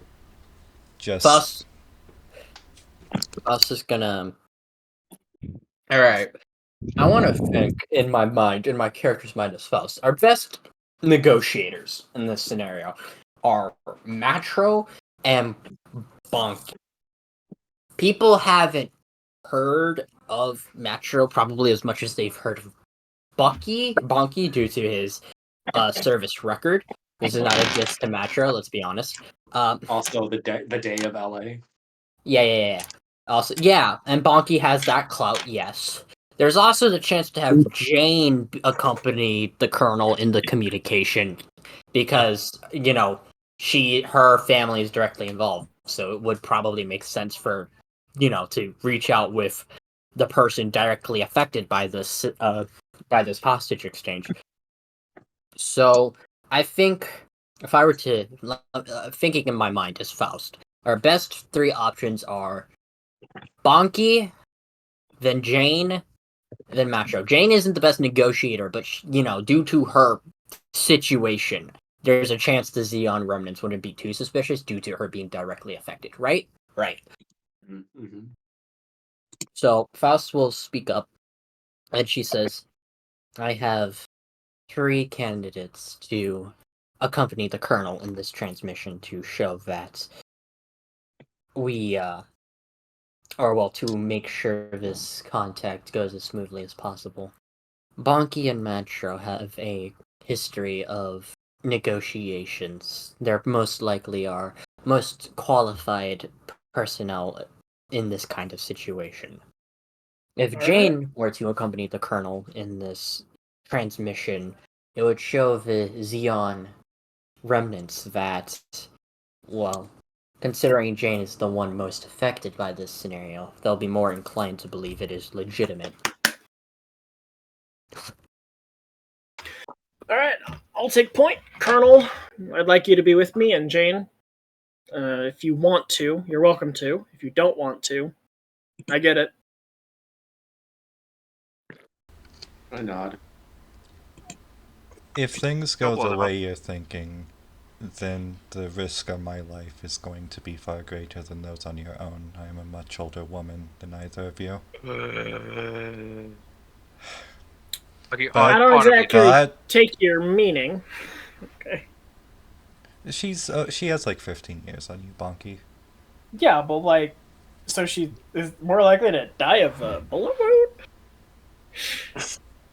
Just Us is gonna. All right. I want to think in my mind, in my character's mind as Faust. Our best negotiators in this scenario are Matro and Bonk. People haven't heard of Matro probably as much as they've heard of Bonky, due to his service record. This is not a diss to Matro, let's be honest. Also, the day of LA. Yeah. Also, yeah, and Bonky has that clout, yes. There's also the chance to have Jane accompany the Colonel in the communication, because, her family is directly involved, so it would probably make sense for, to reach out with the person directly affected by this hostage exchange. So, I think, if I were to, thinking in my mind as Faust, our best three options are Bonky, then Jane, then Macho. Jane isn't the best negotiator, but due to her situation, there's a chance the Xeon remnants wouldn't be too suspicious due to her being directly affected, right? Right. Mm-hmm. So Faust will speak up, and she says, I have 3 candidates to accompany the Colonel in this transmission to show that we, to make sure this contact goes as smoothly as possible. Bonky and Matro have a history of negotiations. They're most likely our most qualified personnel in this kind of situation. If Jane were to accompany the Colonel in this transmission, it would show the Xeon remnants that, considering Jane is the one most affected by this scenario, they'll be more inclined to believe it is legitimate. All right, I'll take point, Colonel. I'd like you to be with me, and Jane, if you want to, you're welcome to. If you don't want to, I get it. I nod. If things Don't go blow the them up. way you're thinking, then the risk on my life is going to be far greater than those on your own. I am a much older woman than either of you. Okay, But I don't audibly. exactly but take your meaning. Okay. she has like 15 years on you, Bonky. Yeah, but like, so she is more likely to die of a bullet wound.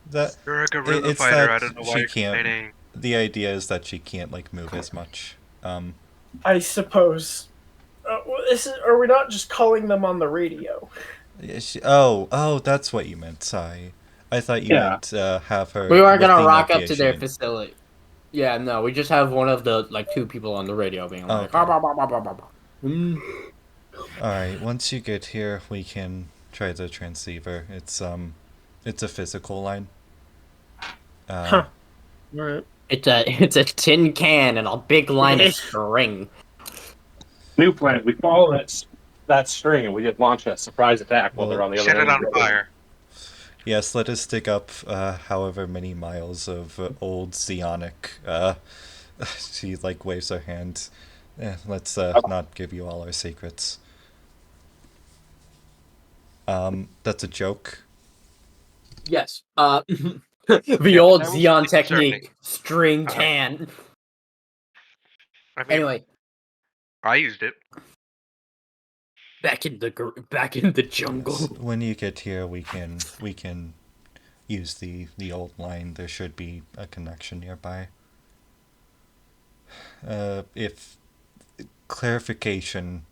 That You're a guerrilla it's fighter. I that don't know why she you're can't. complaining. The idea is that she can't like move as much. I suppose. Are we not just calling them on the radio? Oh, that's what you meant. Sorry, I thought you Yeah. meant have her We weren't with gonna the rock up to their navigation. facility. Yeah, no, we just have one of the like two people on the radio being like, Okay. "Ah, bah, bah, bah, bah, bah, bah." All right. Once you get here, we can try the transceiver. It's a physical line. Huh. All right. It's a tin can and a big line of string. New plan. We follow that string and we just launch a surprise attack while they're Well, on the other Set end it of on the building. fire. yes. Let us dig up however many miles of old Zionic. She like waves her hand. Let's not give you all our secrets. That's a joke. Yes. The Yeah, old that was Xeon really concerning. technique string Uh, can. I mean, Anyway, I used it. back in the Yes. jungle. When you get here, we can use the old line. There should be a connection nearby. If clarification,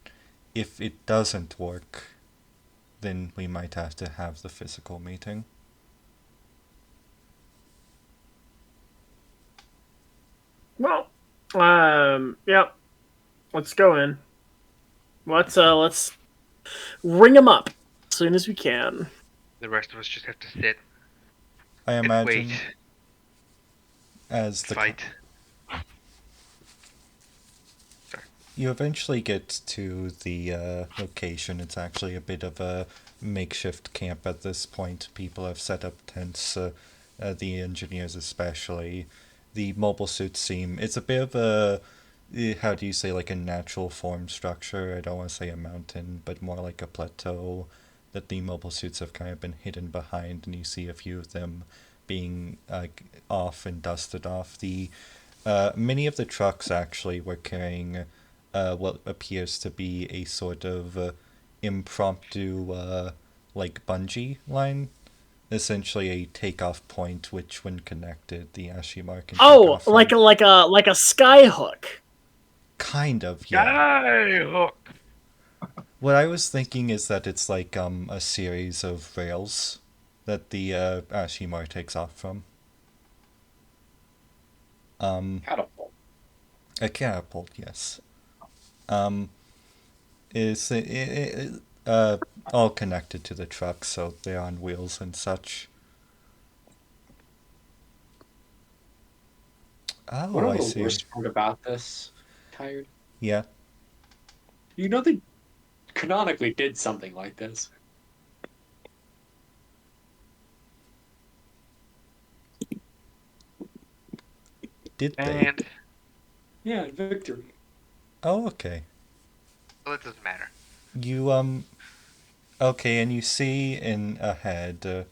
if it doesn't work, then we might have to have the physical meeting. Well, yep. Let's go in. Let's ring them up as soon as we can. The rest of us just have to sit I and wait, imagine as the fight. Sorry. you eventually get to the location. It's actually a bit of a makeshift camp at this point. People have set up tents, the engineers especially. The mobile suits seem. It's a bit of a. How do you say, like a natural form structure? I don't want to say a mountain, but more like a plateau that the mobile suits have kind of been hidden behind, and you see a few of them being off and dusted off. The many of the trucks actually were carrying what appears to be a sort of impromptu like bungee line, essentially a takeoff point which when connected the Ashimar can take Oh, off from. like a sky hook. Kind of, yeah. Skyhook! What I was thinking is that it's like a series of rails that the Ashimar takes off from. Catapult. A catapult, yes. Is all connected to the truck, so they're on wheels and such. One Oh, of I the see. worst part about this, Tired, Yeah. you know they canonically did something like this. Did they? And Yeah, victory. Oh, okay. well, it doesn't matter. You okay, and you see in ahead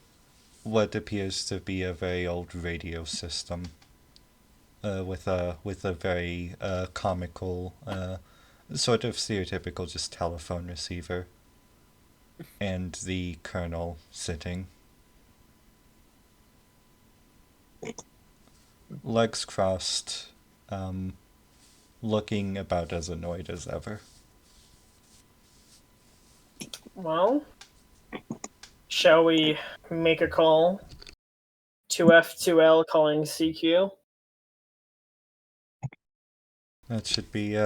what appears to be a very old radio system with a very comical sort of stereotypical just telephone receiver and the colonel sitting legs crossed, looking about as annoyed as ever. Well, shall we make a call? 2F2L calling CQ. That should be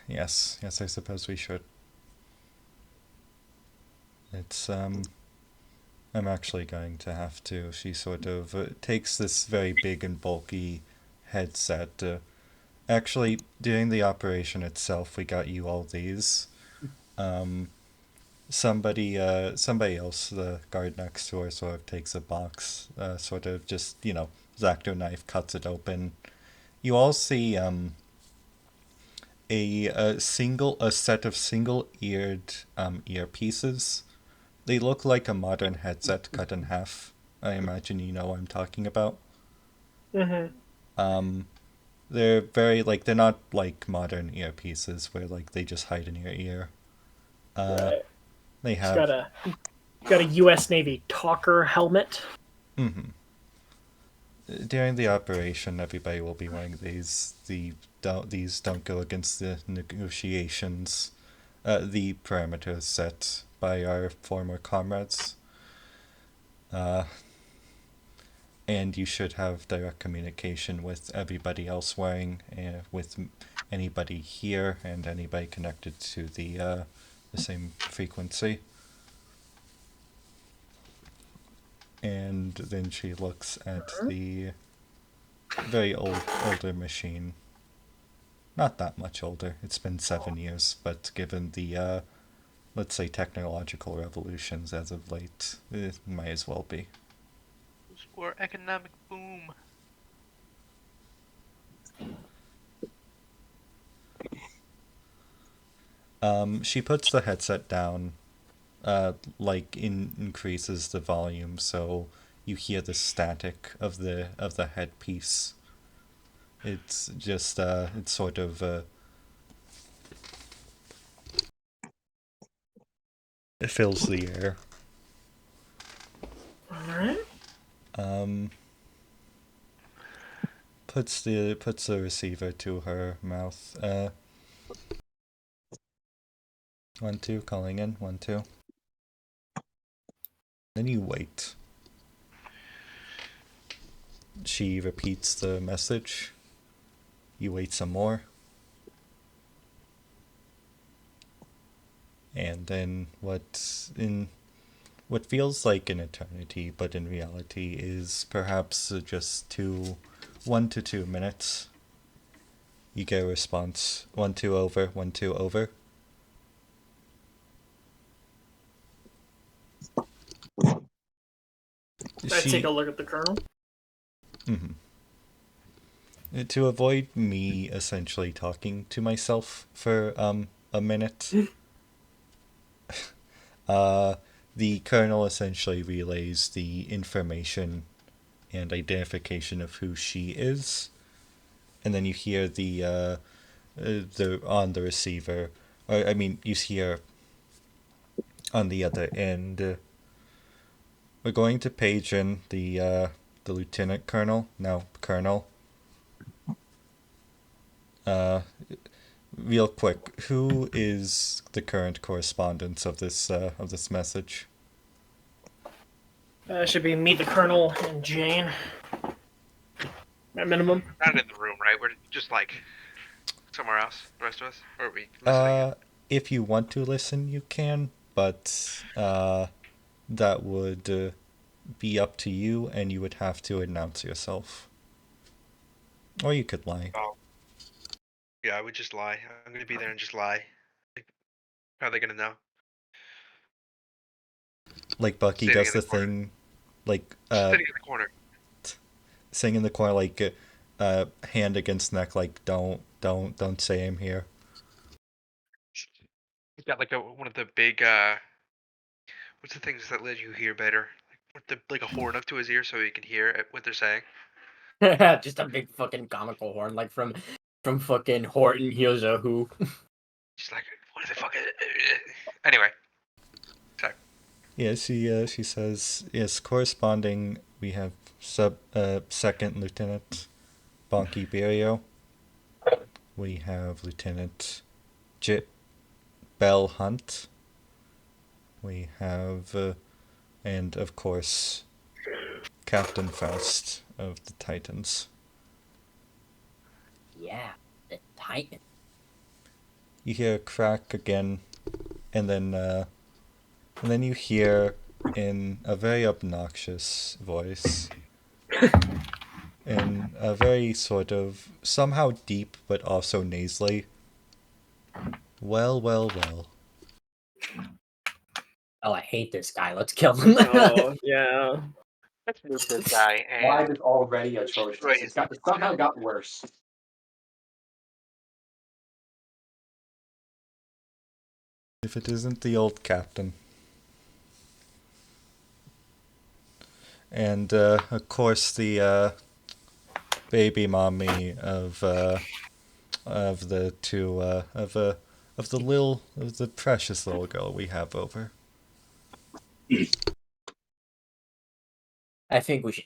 yes, I suppose we should. It's I'm actually going to have to. She sort of takes this very big and bulky headset. Actually, during the operation itself, we got you all these. somebody else, the guard next to her, sort of takes a box, sort of just, Zacto knife, cuts it open. You all see a set of single-eared earpieces. They look like a modern headset cut in half. I imagine you know what I'm talking about. Mm-hmm. They're very they're not like modern earpieces where they just hide in your ear. Right. They He's have got a U.S. Navy talker helmet. during the operation, everybody will be wearing these. These don't go against the negotiations, the parameters set by our former comrades. And you should have direct communication with everybody else wearing, with anybody here and anybody connected to the same frequency. And then she looks at the very older machine. Not that much older. It's been 7 years, but given the let's say technological revolutions as of late, it might as well be. For economic boom. She puts the headset down, increases the volume so you hear the static of the headpiece. It's just it's sort of it fills the air. All right. Puts the receiver to her mouth. 1 2 calling in 1 2. Then you wait. She repeats the message. You wait some more. And then what feels like an eternity, but in reality is perhaps just 1 to 2 minutes. You get a response. 1 2 over, 1 2 over. I take a look at the colonel. To avoid me essentially talking to myself for a minute, the colonel essentially relays the information and identification of who she is, and then you hear the on the receiver, or I mean, you hear on the other end. We're going to page in the lieutenant colonel, now colonel. Real quick, who is the current correspondent of this message? Should be meet the colonel and Jane. At minimum. Not in the room, right? We're just somewhere else. The rest of us, or are we listening? If you want to listen, you can, but that would be up to you, and you would have to announce yourself, or you could lie. Oh. Yeah, I would just lie. I'm gonna be there and just lie. How are they gonna know? Like Bucky Sitting does in the thing, like sitting in the corner. saying in the corner, like hand against neck, like don't say I'm here. He's got one of the big what's the things that let you hear better? Like a horn up to his ear so he can hear what they're saying. Just a big fucking comical horn, like from fucking Horton Hears a Who. Just like, what are they fucking? Anyway, sorry. Yeah, she says yes. Corresponding, we have second lieutenant Bonky Berio. We have Lieutenant Jit Bell Hunt. We have and of course Captain Faust of the Titans. Yeah, the Titan. You hear a crack again, and then you hear in a very obnoxious voice, in a very sort of somehow deep but also nasally. Well, well, well. Oh, I hate this guy. Let's kill him. Oh, yeah. Let's move this guy Live and is already atrocious. destroy It somehow got worse. If it isn't the old captain. And of course the baby mommy of the two of the precious little girl we have over. I think we should.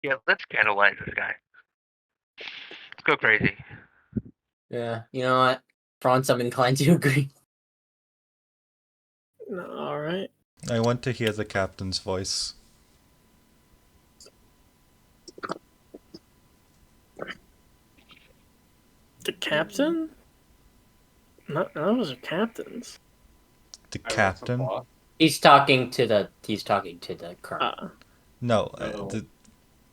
Yeah, let's cannibalize this guy. Let's go crazy. Yeah, you know what? Franz, I'm inclined to agree. All right. I want to hear the captain's voice. The captain? Not those are captains. The I want some captain? law. He's talking to the colonel. No, No. the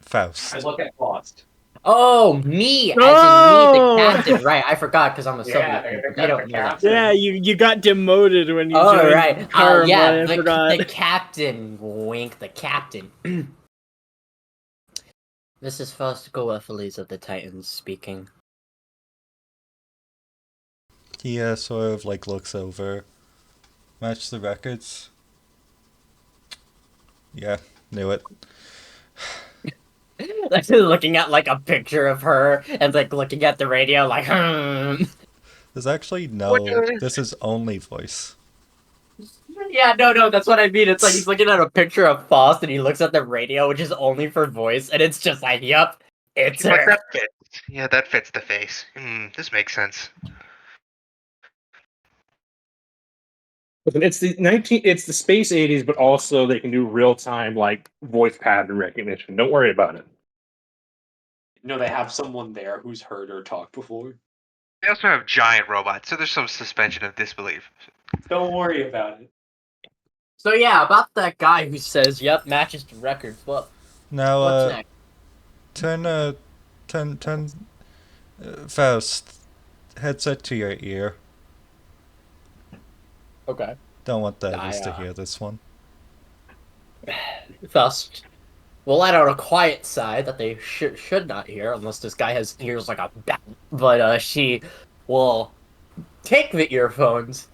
Faust. I look at Lost. Oh, me! As in me, Oh! the captain. Right, I forgot because I'm a Yeah, Soviet. the They don't know that. captain. Yeah, you got demoted when you Oh, joined right. the term, Yeah, but I forgot. the captain. Wink, the captain. This is Faustico Ephiles of the Titans speaking. He sort of like looks over. Match the records. Yeah, knew it. Like looking at like a picture of her and like looking at the radio like There's actually no. This is only voice. Yeah, no, that's what I mean. It's like he's looking at a picture of Faust and he looks at the radio, which is only for voice, and it's just like, yep, it's But her. that fits. Yeah, that fits the face. This makes sense. Listen, it's the space 80s, but also they can do real time like voice pattern recognition. Don't worry about it. No, they have someone there who's heard her talk before. They also have giant robots, so there's some suspension of disbelief. Don't worry about it. So yeah, about that guy who says, yep, matches the records. Well, Now, what's next? turn, Faust, headset to your ear. Okay. Don't want the others to hear this one. Faust will let out a quiet sigh that they should not hear, unless this guy has ears like a bat. But she will take the earphones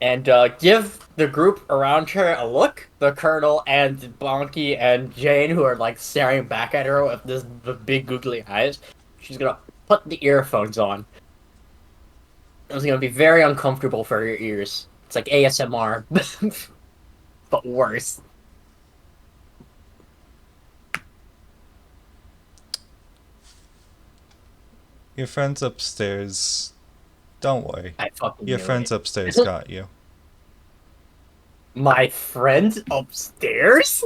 and give the group around her a look. The Colonel and Bonky and Jane, who are like staring back at her with the big googly eyes. She's gonna put the earphones on. It's gonna be very uncomfortable for your ears. It's like ASMR, but worse. Your friends upstairs. Don't worry. I fucking Your knew friends it. upstairs got you. My friend upstairs?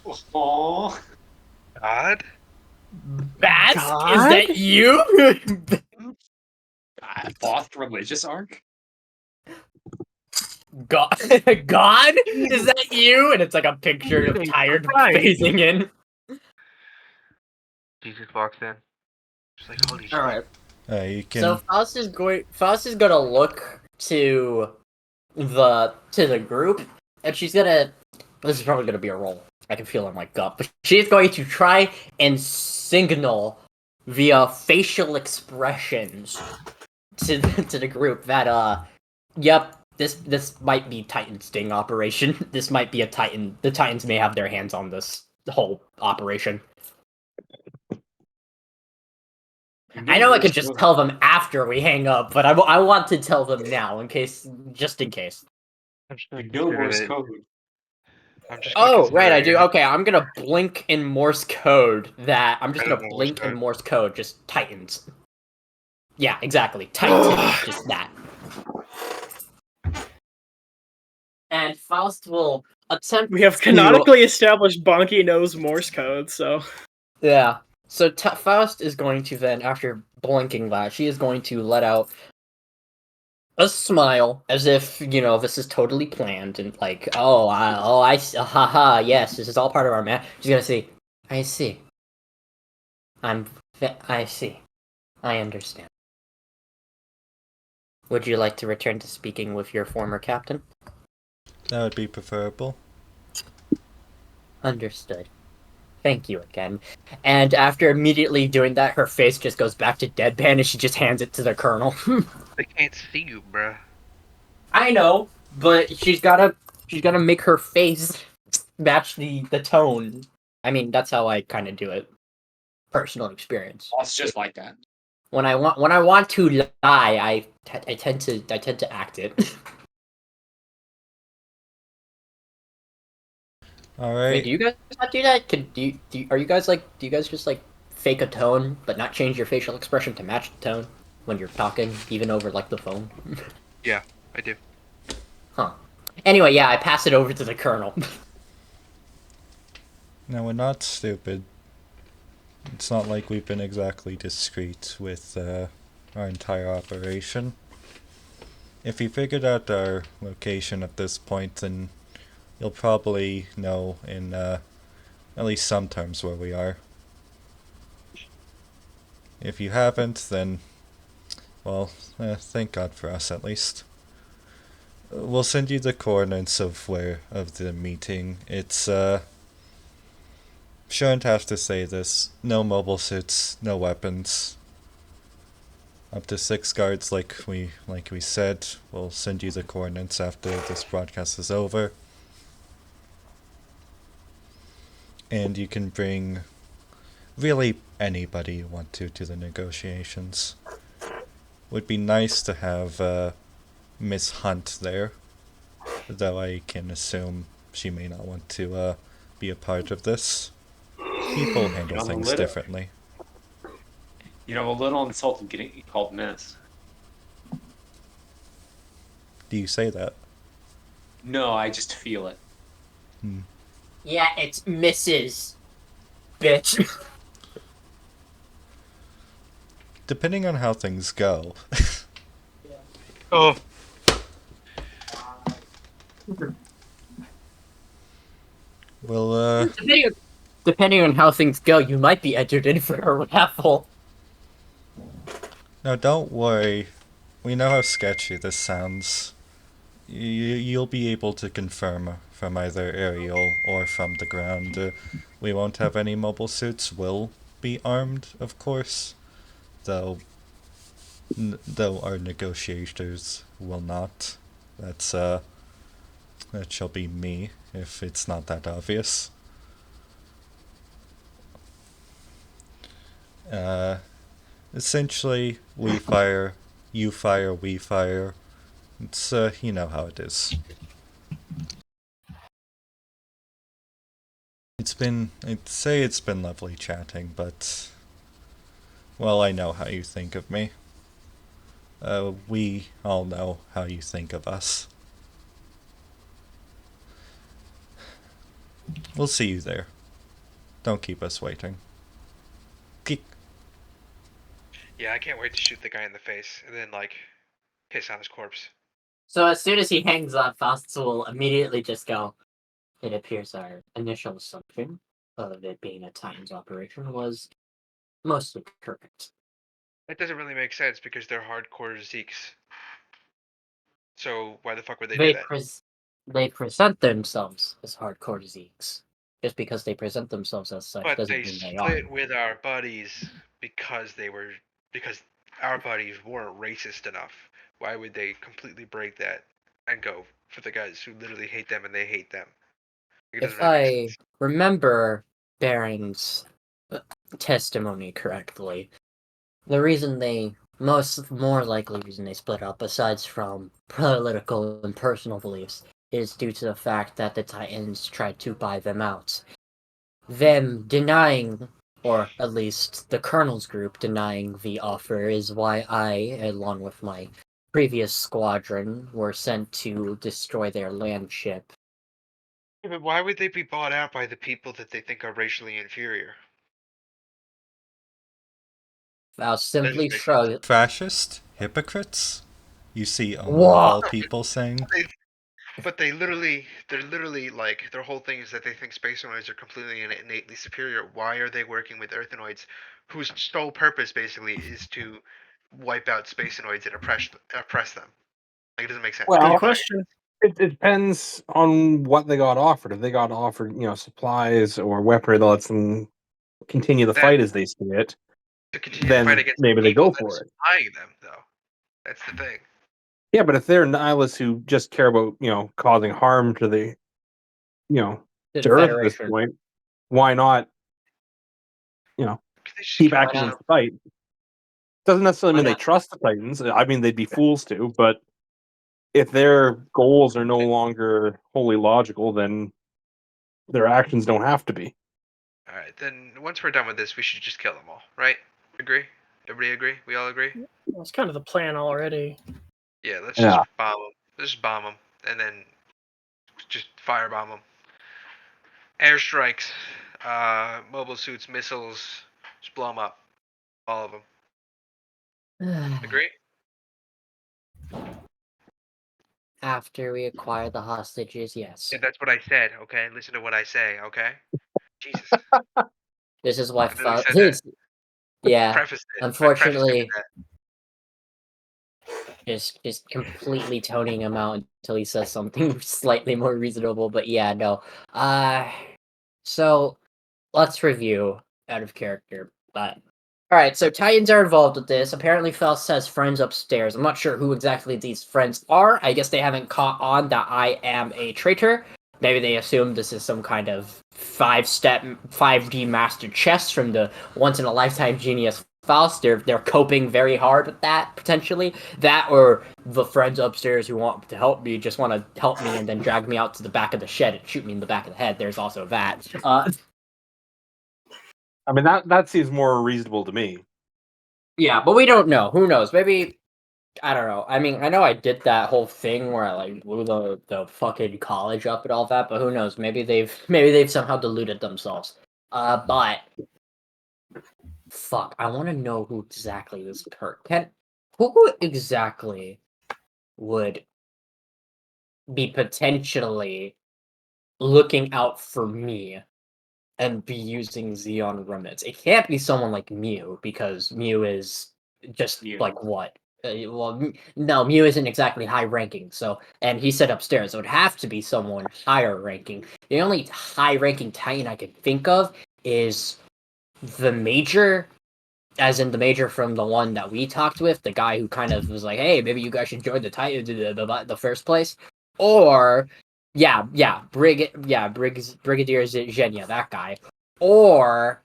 Aww. God? Bats? God? Is that you? Lost religious arc? God? God? Is that you? And it's like a picture of tired Right. phasing in. Jesus walks in. Just like, holy shit. Alright. You can. So Faust is gonna look to the group, and she's gonna. This is probably gonna be a roll. I can feel it in my gut, but she's going to try and signal via facial expressions to the group that yep, this might be Titan sting operation. This might be a Titan. The Titans may have their hands on this whole operation. I know I could just tell them after we hang up, but I want to tell them now just in case. I'm just You gonna know consider Morse it- code. I'm just gonna Oh, consider right, I it do. here. Okay, I'm gonna blink in Morse code that. I'm just Right, gonna Morse blink in code. Morse code, just Titans. Yeah, exactly. Titans, just that. And Faust will attempt We have to- canonically established Bonky knows Morse code, so Yeah. So Faust is going to then, after blinking that, she is going to let out a smile, as if, this is totally planned, and like, haha, yes, this is all part of our match. She's gonna say, I see. I see. I understand. Would you like to return to speaking with your former captain? That would be preferable. Understood. Thank you again. And after immediately doing that, her face just goes back to deadpan and she just hands it to the colonel. They can't see you, bruh. I know, but she's gotta make her face match the tone. I mean, that's how I kind of do it. Personal experience. Oh, it's just like that. When I want to lie, I tend to act it. All Wait, right. do you guys not do that? Are you guys like, do you guys just like fake a tone but not change your facial expression to match the tone when you're talking, even over like the phone? Yeah, I do. Huh. Anyway, yeah, I pass it over to the colonel. Now, we're not stupid. It's not like we've been exactly discreet with our entire operation. If you figured out our location at this point, then you'll probably know in at least some terms where we are. If you haven't, then, well, thank God for us at least. We'll send you the coordinates of the meeting. It's shouldn't have to say this. No mobile suits, no weapons. Up to 6 guards, like we said. We'll send you the coordinates after this broadcast is over. And you can bring really anybody you want to the negotiations. Would be nice to have Miss Hunt there, though I can assume she may not want to be a part of this. People handle things differently. You know, a little insulted getting called miss. Do you say that? No, I just feel it. Yeah, it's Mrs. Bitch. Depending on how things go. Oh, Well, Depending on how things go, you might be entered in for a raffle. no, don't worry. We know how sketchy this sounds. You'll be able to confirm from either aerial or from the ground. We won't have any mobile suits. We'll be armed, of course, though our negotiators will not. That shall be me, if it's not that obvious. Essentially, we fire, you fire, we fire. It's, you know how it is. I'd say it's been lovely chatting, but, well, I know how you think of me. We all know how you think of us. We'll see you there. Don't keep us waiting. Geek. yeah, I can't wait to shoot the guy in the face and then, like, piss on his corpse. So as soon as he hangs up, Faust will immediately just go, it appears our initial assumption of it being a Titans operation was mostly correct. That doesn't really make sense because they're hardcore Zeeks. So why the fuck would they do They that? they present themselves as hardcore Zeeks. Just because they present themselves as such But doesn't they mean they are. split with our buddies because our buddies weren't racist enough. Why would they completely break that and go for the guys who literally hate them and they hate them? It doesn't If really make I sense. remember Baron's testimony correctly, the reason they more likely reason they split up, aside from political and personal beliefs, is due to the fact that the Titans tried to buy them out. Them denying, or at least the Colonel's group denying the offer, is why I, along with my previous squadron, were sent to destroy their land ship. Yeah, but why would they be bought out by the people that they think are racially inferior? Faust That simply doesn't make sense. shrugged. Fascist? Hypocrites? You see Owen of What? all people saying? But they're literally like their whole thing is that they think spaceoids are completely and innately superior. Why are they working with Earthenoids, whose sole purpose basically is to wipe out Spacenoids and oppress them. Like, it doesn't make sense. Well, Good question. It depends on what they got offered. If they got offered, supplies or weaponry that lets them continue the That- fight as they see it, To continue to then fight against maybe they people go that for is it. buying them, though. That's the thing. Yeah, but if they're nihilists who just care about, causing harm to the, To the to Earth at this Federation. point, why not, They just keep kill acting them. in the fight? Doesn't necessarily Why mean they not? trust the Titans. I mean, they'd be fools to, but if their goals are no longer wholly logical, then their actions don't have to be. All right, then once we're done with this, we should just kill them all, right? Agree? Everybody agree? We all agree? Well, it's kind of the plan already. Yeah, let's Yeah. just bomb them. Let's just bomb them, and then just firebomb them. Airstrikes, mobile suits, missiles, just blow them up. All of them. Agree? After we acquire the hostages, yes. Yeah, that's what I said, okay? Listen to what I say, okay? Jesus. This is why. I literally said that. Yeah. Prefaced it. I prefaced it with Unfortunately, that. just completely toning him out until he says something slightly more reasonable. But yeah, no. So let's review out of character. But all right, so Titans are involved with this. Apparently, Faust has friends upstairs. I'm not sure who exactly these friends are. I guess they haven't caught on that I am a traitor. Maybe they assume this is some kind of 5-step 5D master chess from the once-in-a-lifetime genius Faust. They're coping very hard with that, potentially. That or the friends upstairs who want to help me just want to help me and then drag me out to the back of the shed and shoot me in the back of the head. There's also that. I mean, that seems more reasonable to me. Yeah, but we don't know. Who knows? Maybe I don't know. I mean, I know I did that whole thing where I like blew the fucking college up and all that, but who knows? Maybe they've somehow deluded themselves. But fuck, I want to know who exactly this who exactly would be potentially looking out for me and be using Xeon remnants. It can't be someone like Mew, because Mew is just Mew. like what? No, Mew isn't exactly high ranking. So, and he said upstairs, so it would have to be someone higher ranking. The only high ranking Titan I can think of is the Major, as in the Major from the one that we talked with, the guy who kind of was like, "Hey, maybe you guys should join the Titan, the first place," or Brigadier Zhenya, that guy, or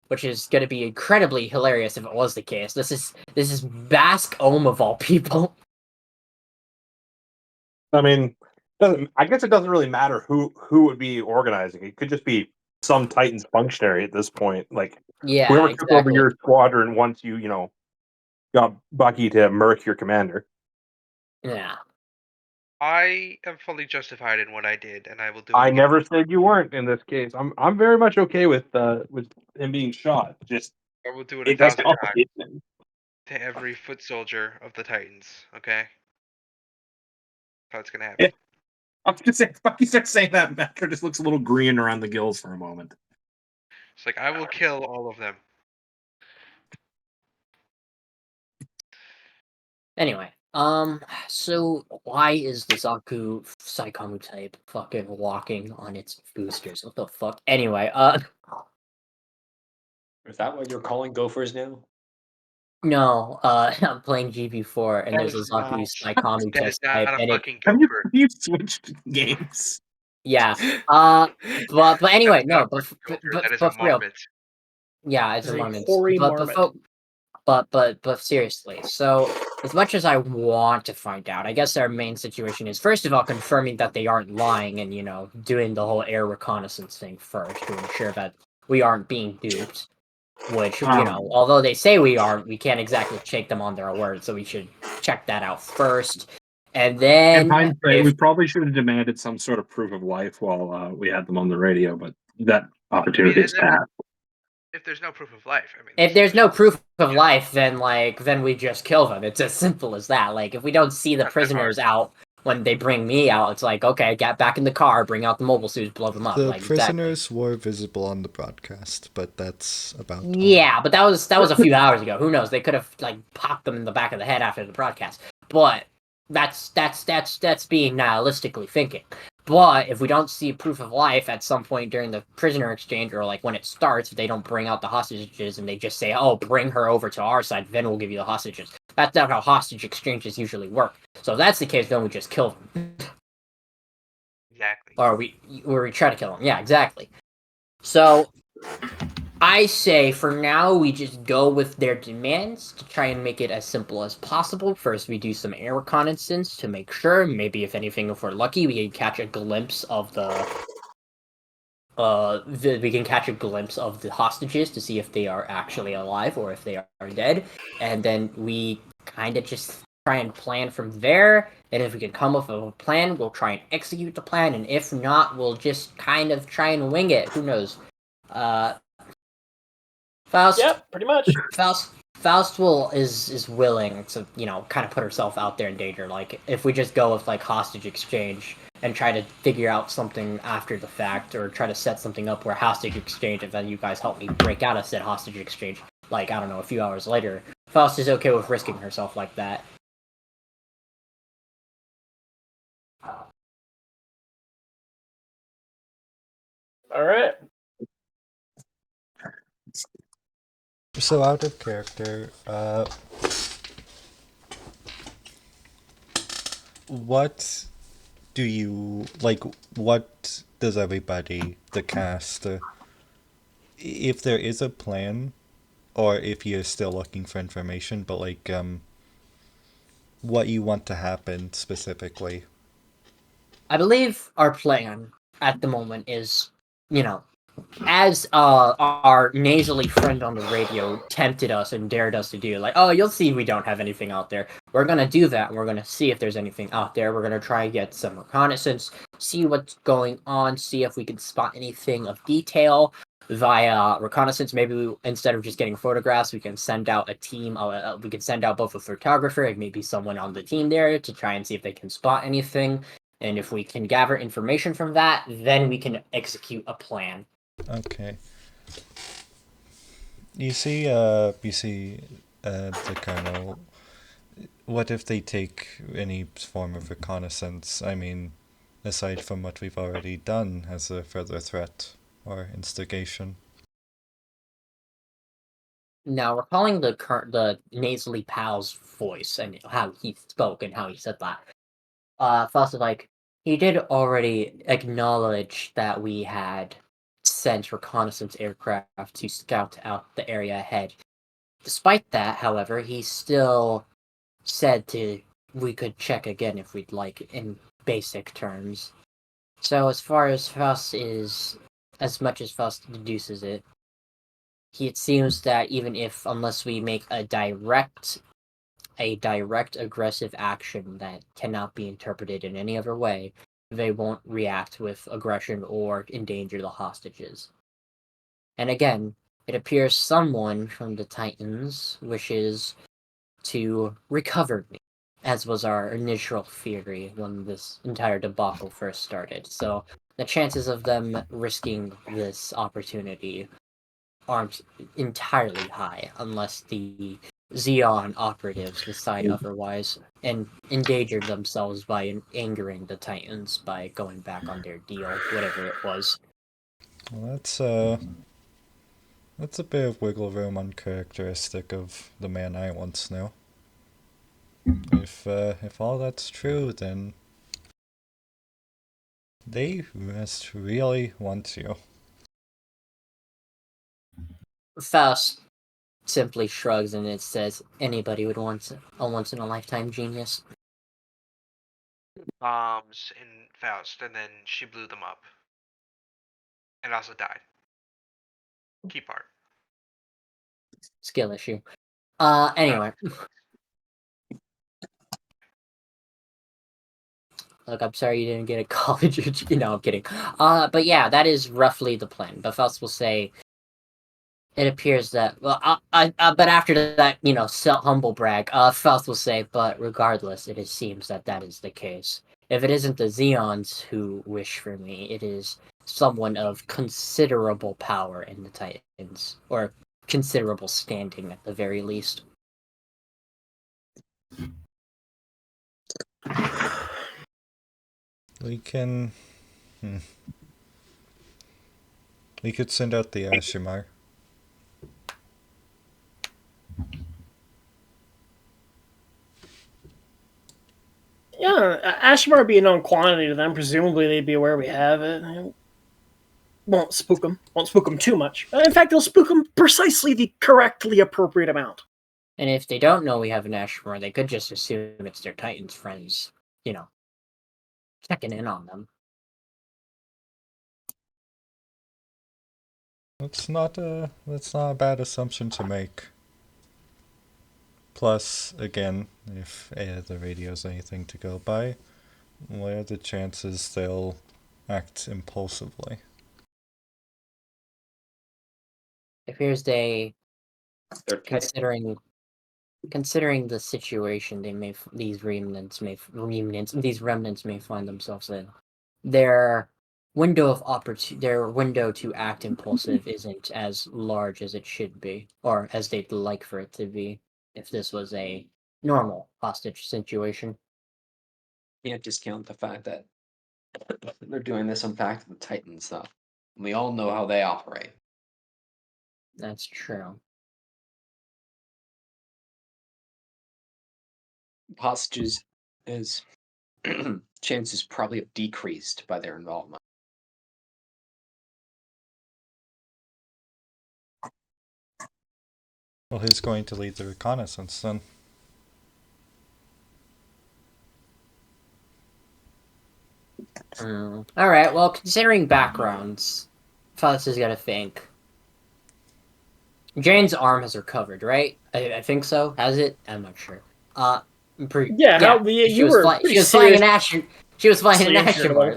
which is going to be incredibly hilarious if it was the case. This is Basque Ohm of all people. I mean, I guess it doesn't really matter who would be organizing. It could just be some Titans functionary at this point. Like Yeah, whoever took over exactly. your squadron once you got Bucky to murk your commander. Yeah. I am fully justified in what I did, and I will do it I again. never said you weren't in this case. I'm very much okay with him being shot. Just I will do it it does 1,000 times complicate things. to every foot soldier of the Titans, okay? That's how it's gonna Yeah. happen. I was gonna say, Bucky starts saying that, Metro just looks a little green around the gills for a moment. It's like, I will kill all of them. Anyway, so why is the Zaku Saikamu type fucking walking on its boosters? What the fuck? Anyway, Is that what you're calling gophers now? no, I'm playing GB4 and there's a That is Zaku not- Saikamu That is test not type, a and it, fucking Have you gopher. switched games? yeah, but That anyway, is not no, a fucking gopher. That is a but for real, marmot. yeah, it's It's a a moment, hoary but marmot. but seriously, so as much as I want to find out, I guess our main situation is first of all confirming that they aren't lying and doing the whole air reconnaissance thing first to ensure that we aren't being duped. Which although they say we aren't, we can't exactly shake them on their word, so we should check that out first. And In then hindsight, we probably should have demanded some sort of proof of life while we had them on the radio, but that opportunity is passed. If there's no proof of life, I mean, if there's no proof of life, then we just kill them. It's as simple as that. Like if we don't see the not that hard. prisoners out when they bring me out, it's like, okay, get back in the car, bring out the mobile suits, blow them up. The Like, exactly. prisoners were visible on the broadcast, but that's about all. Yeah, but that was a few hours ago. Who knows? They could have like popped them in the back of the head after the broadcast. But that's being nihilistically thinking. But if we don't see proof of life at some point during the prisoner exchange, or like when it starts, if they don't bring out the hostages and they just say, "Oh, bring her over to our side, then we'll give you the hostages." That's not how hostage exchanges usually work. So if that's the case, then we just kill them, Exactly. or we try to kill them. Yeah, exactly. So I say for now we just go with their demands to try and make it as simple as possible. First, we do some air reconnaissance to make sure. Maybe if anything, if we're lucky, we can catch a glimpse of the hostages to see if they are actually alive or if they are dead, and then we kind of just try and plan from there. And if we can come up with a plan, we'll try and execute the plan, and if not, we'll just kind of try and wing it. Who knows? Faust. Yep, pretty much. Faust is willing to, kind of put herself out there in danger. Like, if we just go with like hostage exchange and try to figure out something after the fact, or try to set something up where hostage exchange, and then you guys help me break out of said hostage exchange, like, I don't know, a few hours later, Faust is okay with risking herself like that. All right. So out of character, what do you like? What does everybody, the cast, if there is a plan, or if you're still looking for information, but like, what you want to happen specifically? I believe our plan at the moment is, as our nasally friend on the radio tempted us and dared us to do, like, oh, you'll see we don't have anything out there. We're going to do that, and we're going to see if there's anything out there. We're going to try and get some reconnaissance, see what's going on, see if we can spot anything of detail via reconnaissance. Maybe instead of just getting photographs, we can send out a team. We can send out both a photographer and maybe someone on the team there to try and see if they can spot anything. And if we can gather information from that, then we can execute a plan. Okay. You see, the colonel. What if they take any form of reconnaissance? I mean, aside from what we've already done as a further threat or instigation. Now, recalling the nasally pal's voice and how he spoke and how he said that, Faust was like, he did already acknowledge that we had sent reconnaissance aircraft to scout out the area ahead. Despite that, however, he still said we could check again if we'd like, in basic terms. So as much as Faust deduces it, it seems that unless we make a direct aggressive action that cannot be interpreted in any other way, they won't react with aggression or endanger the hostages. And again, it appears someone from the Titans wishes to recover me, as was our initial theory when this entire debacle first started. So the chances of them risking this opportunity aren't entirely high, unless the Xeon operatives decide otherwise and endanger themselves by angering the Titans by going back on their deal, whatever it was. Well, that's a bit of wiggle room uncharacteristic of the man I once knew. If all that's true, then they must really want you. Faust simply shrugs and it says, anybody would want a once-in-a-lifetime genius. Bombs in Faust, and then she blew them up. And also died. Key part. Skill issue. Anyway. Look, I'm sorry you didn't get a college. I'm kidding. But yeah, that is roughly the plan. But Faust will say, It appears that but after that, humble brag, Faust will say, but regardless, it seems that is the case. If it isn't the Zeons who wish for me, it is someone of considerable power in the Titans, or considerable standing at the very least. We can. We could send out the Ashimar. Yeah, Ashmar would be a known quantity to them. Presumably, they'd be aware we have it. It won't spook them. Won't spook them too much. In fact, it'll spook them precisely the correctly appropriate amount. And if they don't know we have an Ashmore, they could just assume it's their Titans friends, checking in on them. That's not a bad assumption to make. Plus, again, if the radio's anything to go by, what are the chances they'll act impulsively? It appears They're considering the situation these remnants may find themselves in, their window to act impulsive isn't as large as it should be, or as they'd like for it to be if this was a normal hostage situation. Can't discount the fact that they're doing this on Fact of the Titans, though. We all know how they operate. That's true. Hostages is chances probably have decreased by their involvement. Well, who's going to lead the reconnaissance then? All right. Well, considering backgrounds, Faust is gonna think. Jane's arm has recovered, right? I think so. Has it? I'm not sure. You were she was flying an Ashimar.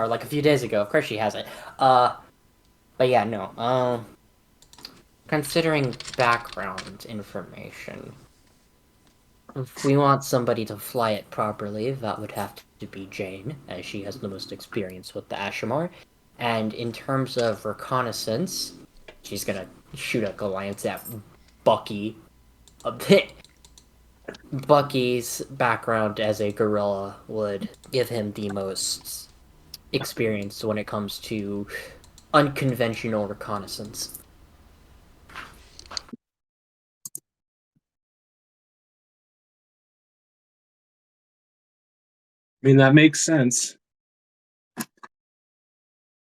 like a few days ago. Of course, she has it. But yeah, no. Considering background information, if we want somebody to fly it properly, that would have to be Jane, as she has the most experience with the Ashimar. And in terms of reconnaissance, she's gonna shoot a glance at Bucky. A bit. Bucky's background as a gorilla would give him the most experience when it comes to unconventional reconnaissance. I mean, that makes sense.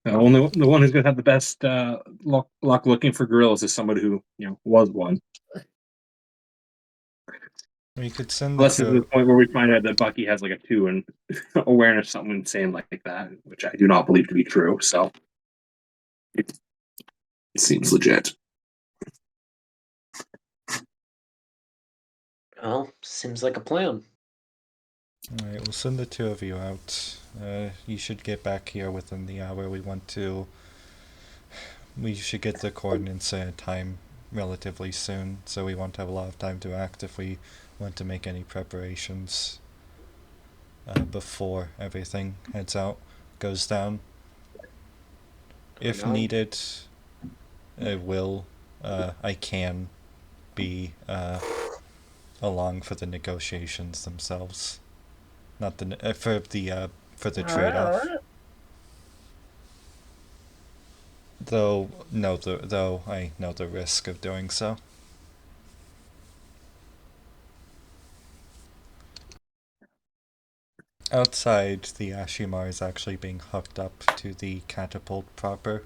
The one who's going to have the best luck looking for gorillas is somebody who was one. We could send Unless the it's the point where we find out that Bucky has like a 2 in awareness, something insane like that, which I do not believe to be true. So it seems legit. Well, seems like a plan. Alright, we'll send the 2 of you out. You should get back here within the hour. We should get the coordinates at a time relatively soon, so we won't have a lot of time to act if we want to make any preparations before everything goes down. If needed, I can be along for the negotiations themselves, not for the trade-off. Alright. Though I know the risk of doing so. Outside, the Ashimar is actually being hooked up to the catapult proper.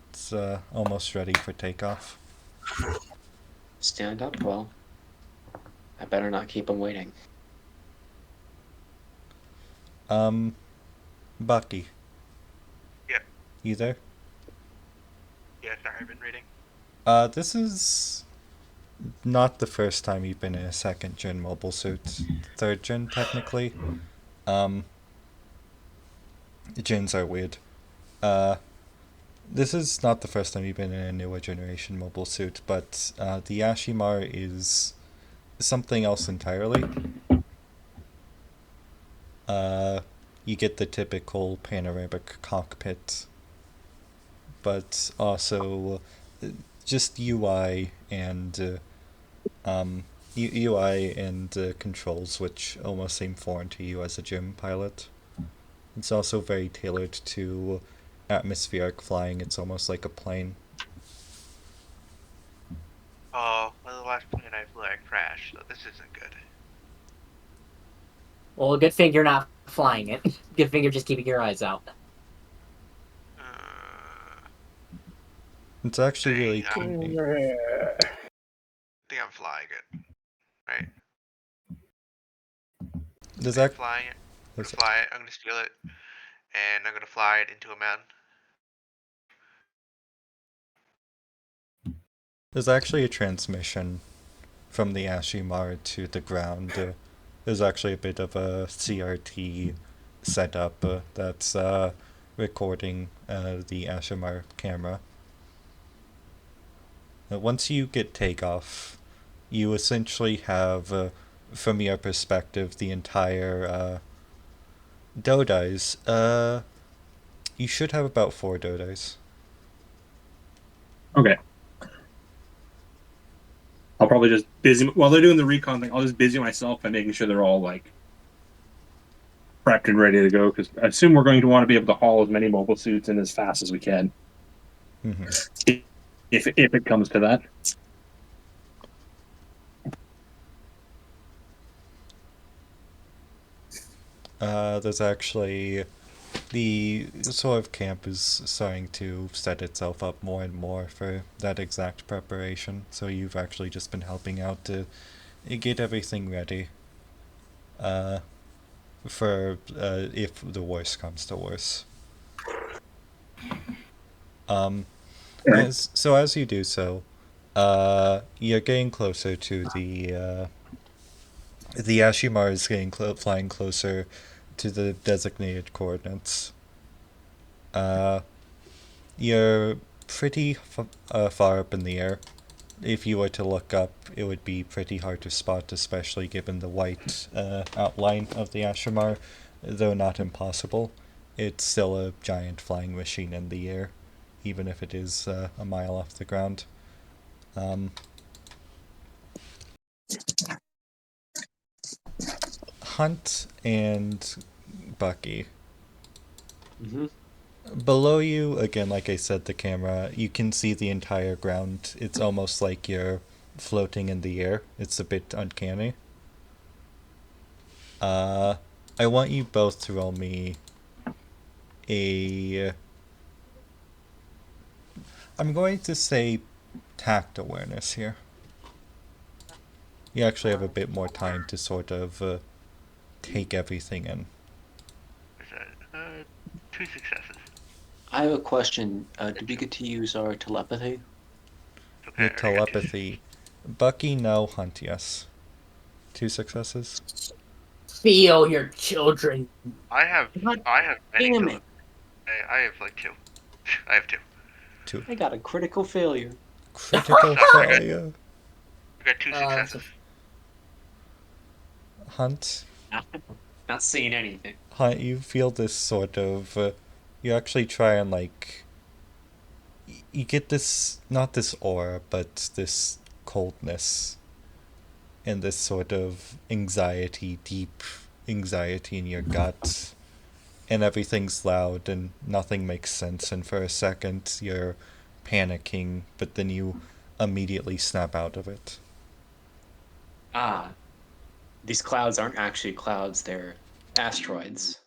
It's almost ready for takeoff. Stand up, well. I better not keep them waiting. Bucky. Yeah. You there? Yeah, sorry, I've been reading. This is not the first time you've been in a 2nd gen mobile suit. 3rd gen, technically. Gens are weird. This is not the first time you've been in a newer generation mobile suit, but the Ashimar is something else entirely. Uh, you get the typical panoramic cockpit, but also just UI and UI and controls, which almost seem foreign to you as a gym pilot. It's also very tailored to atmospheric flying. It's almost like a plane. Oh, well, the last plane I flew, I crashed, so this isn't good. Well, good thing you're not flying it. Good thing you're just keeping your eyes out. It's actually Dang, really I teeny. think I'm flying it. Right? Does I'm that flying it. I'm does, gonna fly it. I'm gonna steal it, and I'm gonna fly it into a mountain. there's actually a transmission from the Ashimar to the ground. There's actually a bit of a CRT setup that's recording the Ashimar camera. Once you get takeoff, you essentially have, from your perspective, the entire Dodais. You should have about 4 Dodais. Okay. I'll probably just busy while they're doing the recon thing. I'll just busy myself by making sure they're all like prepped and ready to go. Because I assume we're going to want to be able to haul as many mobile suits in as fast as we can, if it comes to that. There's actually the sort of camp is starting to set itself up more and more for that exact preparation. So you've actually just been helping out to get everything ready. For if the worst comes to worst. As you do so, you're getting closer to the Ashimar is flying closer to the designated coordinates. You're pretty far up in the air. If you were to look up, it would be pretty hard to spot, especially given the white outline of the Ashimar. Though not impossible, it's still a giant flying machine in the air, even if it is a mile off the ground. Hunt and Bucky. Mm-hmm. Below you, again, like I said, the camera, you can see the entire ground. It's almost like you're floating in the air. It's a bit uncanny. I want you both to roll me a. I'm going to say tact awareness here. You actually have a bit more time to sort of take everything in. Is that 2 successes? I have a question. Do we get to use our telepathy? Okay, Your I already got 2. telepathy. Bucky, no. Hunt, yes. 2 successes. Feel your children. I have God many damn tele- it! I have like 2. I have 2. 2. I got a critical failure. Critical failure. I got 2 successes. Hunt. Not seeing anything. Hunt, you feel this sort of. You actually try and, like. You get this. Not this aura, but this coldness. And this sort of anxiety, deep anxiety in your gut. And everything's loud and nothing makes sense. And for a second, you're panicking, but then you immediately snap out of it. Ah, these clouds aren't actually clouds, they're asteroids.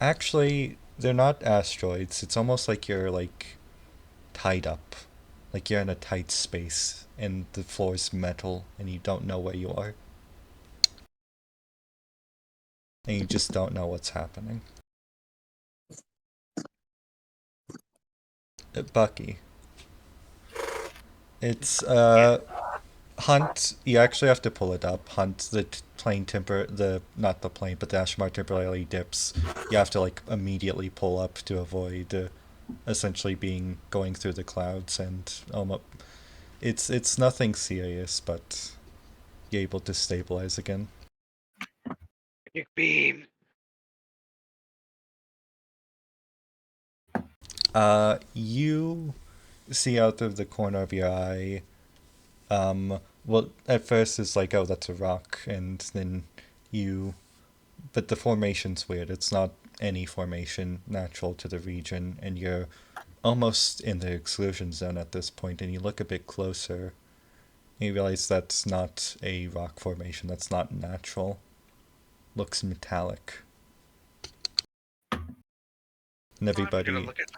Actually, they're not asteroids. It's almost like you're, like, tied up. Like you're in a tight space and the floor's metal and you don't know where you are. And you just don't know what's happening. Bucky. It's, Hunt, you actually have to pull it up. Hunt, the plane not the plane, but the Ashmar temporarily dips. You have to, like, immediately pull up to avoid essentially being going through the clouds, and it's nothing serious, but you're able to stabilize again. Kick beam. You see out of the corner of your eye. Well, at first it's like, oh, that's a rock, and then but the formation's weird. It's not any formation natural to the region, and you're almost in the exclusion zone at this point, and you look a bit closer, and you realize that's not a rock formation. That's not natural. Looks metallic. And I'm gonna everybody. look at.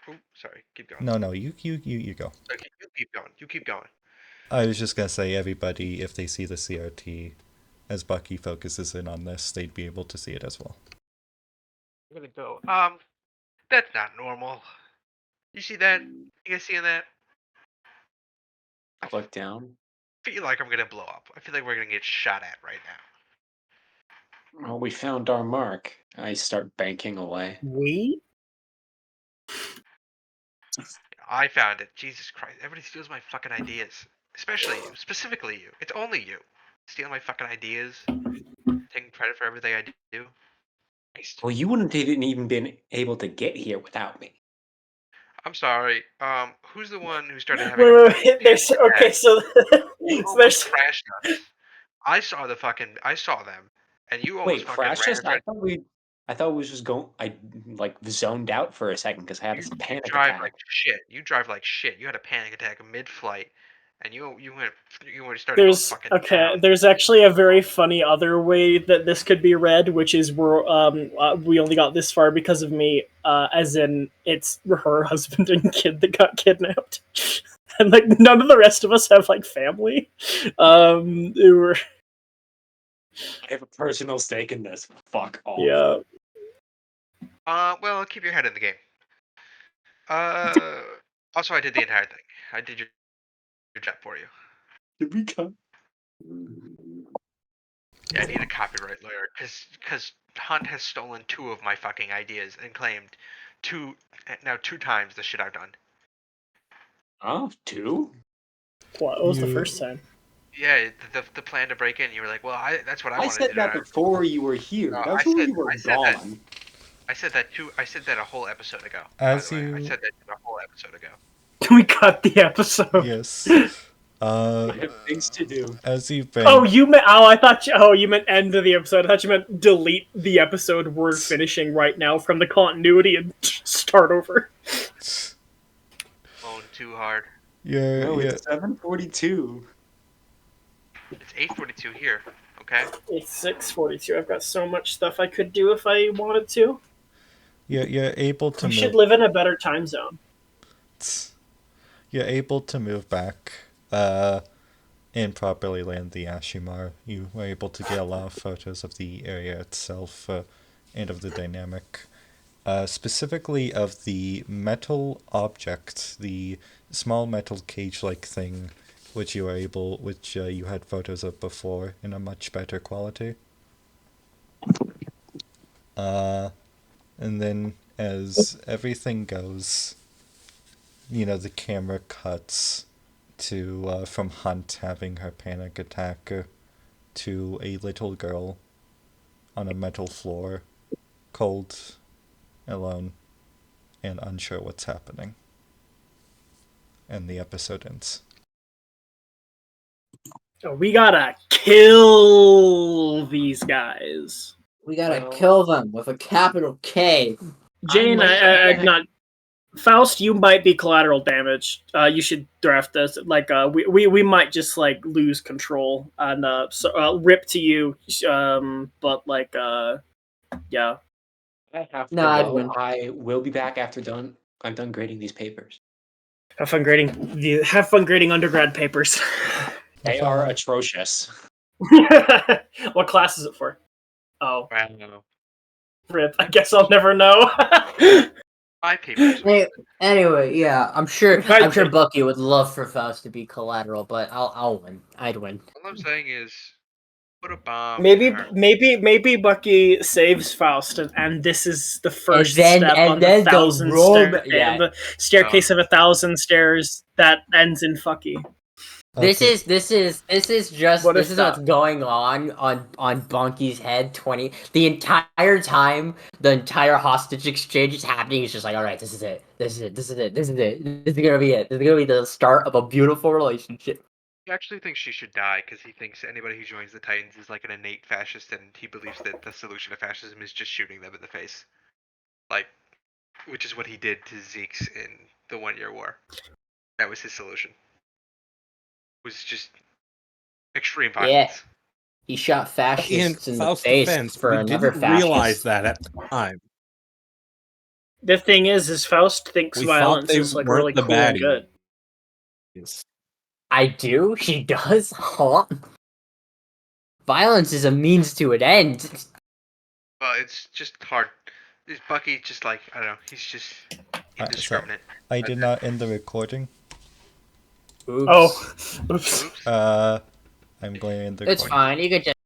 Oh, sorry. Keep going. No, you go. Okay, you keep going. You keep going. I was just gonna say, everybody, if they see the CRT, as Bucky focuses in on this, they'd be able to see it as well. I'm gonna go. That's not normal. You see that? You guys seeing that? I look down. I feel like I'm gonna blow up. I feel like we're gonna get shot at right now. Well, we found our mark. I start banking away. We? I found it. Jesus Christ. Everybody steals my fucking ideas. Especially you. Specifically you. It's only you. Stealing my fucking ideas. Taking credit for everything I do. Christ. Well, you wouldn't have even been able to get here without me. I'm sorry. Who's the one who started having a Wait. fucking There's panic okay. attack? So You there's almost crashed us. I saw them, and you almost Wait, fucking crash ran us? into. I thought we was just going. I like zoned out for a second because I had You, this you panic drive attack. like shit. You drive like shit. You had a panic attack mid-flight, and you started going fucking down. there's actually a very funny other way that this could be read, which is we only got this far because of me, as in it's her husband and kid that got kidnapped. And like none of the rest of us have like family. They were I have a personal stake in this. Fuck off. yeah. Well, keep your head in the game. Also, I did the entire thing. I did your job for you. Did we come? Yeah, I need a copyright lawyer because Hunt has stolen 2 of my fucking ideas and claimed two times the shit I've done. Oh, 2? What was the first time? Yeah, the plan to break in. You were like, well, that's what I I wanted to said do. that before you were here. No, That's when you were gone. I said that a whole episode ago. As by the way. you- I said that a whole episode ago. We cut the episode. Yes. I have things to do. As you've been. Oh, you meant? Oh, I thought. You meant end of the episode. I thought you meant delete the episode we're finishing right now from the continuity and start over. Moan too hard. Yeah, No, yeah. it's 7:42. It's 8:42 here. Okay. It's 6:42. I've got so much stuff I could do if I wanted to. You're able to We move. should live in a better time zone. You're able to move back, and properly land the Ashimar. You were able to get a lot of photos of the area itself, and of the dynamic. Specifically of the metal object, the small metal cage-like thing, which you had photos of before in a much better quality. And then as everything goes, the camera cuts to from Hunt having her panic attack to a little girl on a metal floor, cold, alone, and unsure what's happening. And the episode ends. We gotta kill these guys. We gotta kill them with a capital K. Jane, I'm not. Faust, you might be collateral damage. You should draft this. Like, we might just like lose control and rip to you. But like, yeah. I have to No, I'd go. win. I will be back after I'm done grading these papers. Have fun grading undergrad papers. They are atrocious. What class is it for? Oh, I don't know. rip. I guess I'll never know. My papers. Anyway, yeah, I'm sure Right. Bucky would love for Faust to be collateral, but I'll win. I'd win. All I'm saying is, Put a bomb. Maybe in her. maybe Bucky saves Faust, and this is the first step and on the then the 1,000 robe- stair, yeah. the staircase of 1,000 stairs that ends in fucky. This Okay. is just What this if is what's going on Bunky's head. The entire time the entire hostage exchange is happening. He's just like, all right, this is it. This is it. This is it. This is it. This is gonna be it. This is gonna be the start of a beautiful relationship. He actually thinks she should die because he thinks anybody who joins the Titans is like an innate fascist, and he believes that the solution to fascism is just shooting them in the face, like, which is what he did to Zeke's in the 1 Year War. That was his solution. Was just extreme Yeah, violence. he shot In fascists in the Faust's face defense, for we another didn't realize fascist. that at the time. The thing is Faust thinks We thought violence they is like weren't really the cool and baddies. good. I do. He does. Huh? Violence is a means to an end. Well, it's just hard. Is Bucky just like, I don't know, he's just indiscriminate. I did not end the recording. Oops. Oh, oops. Oops. I'm going to end the recording. It's fine. You could just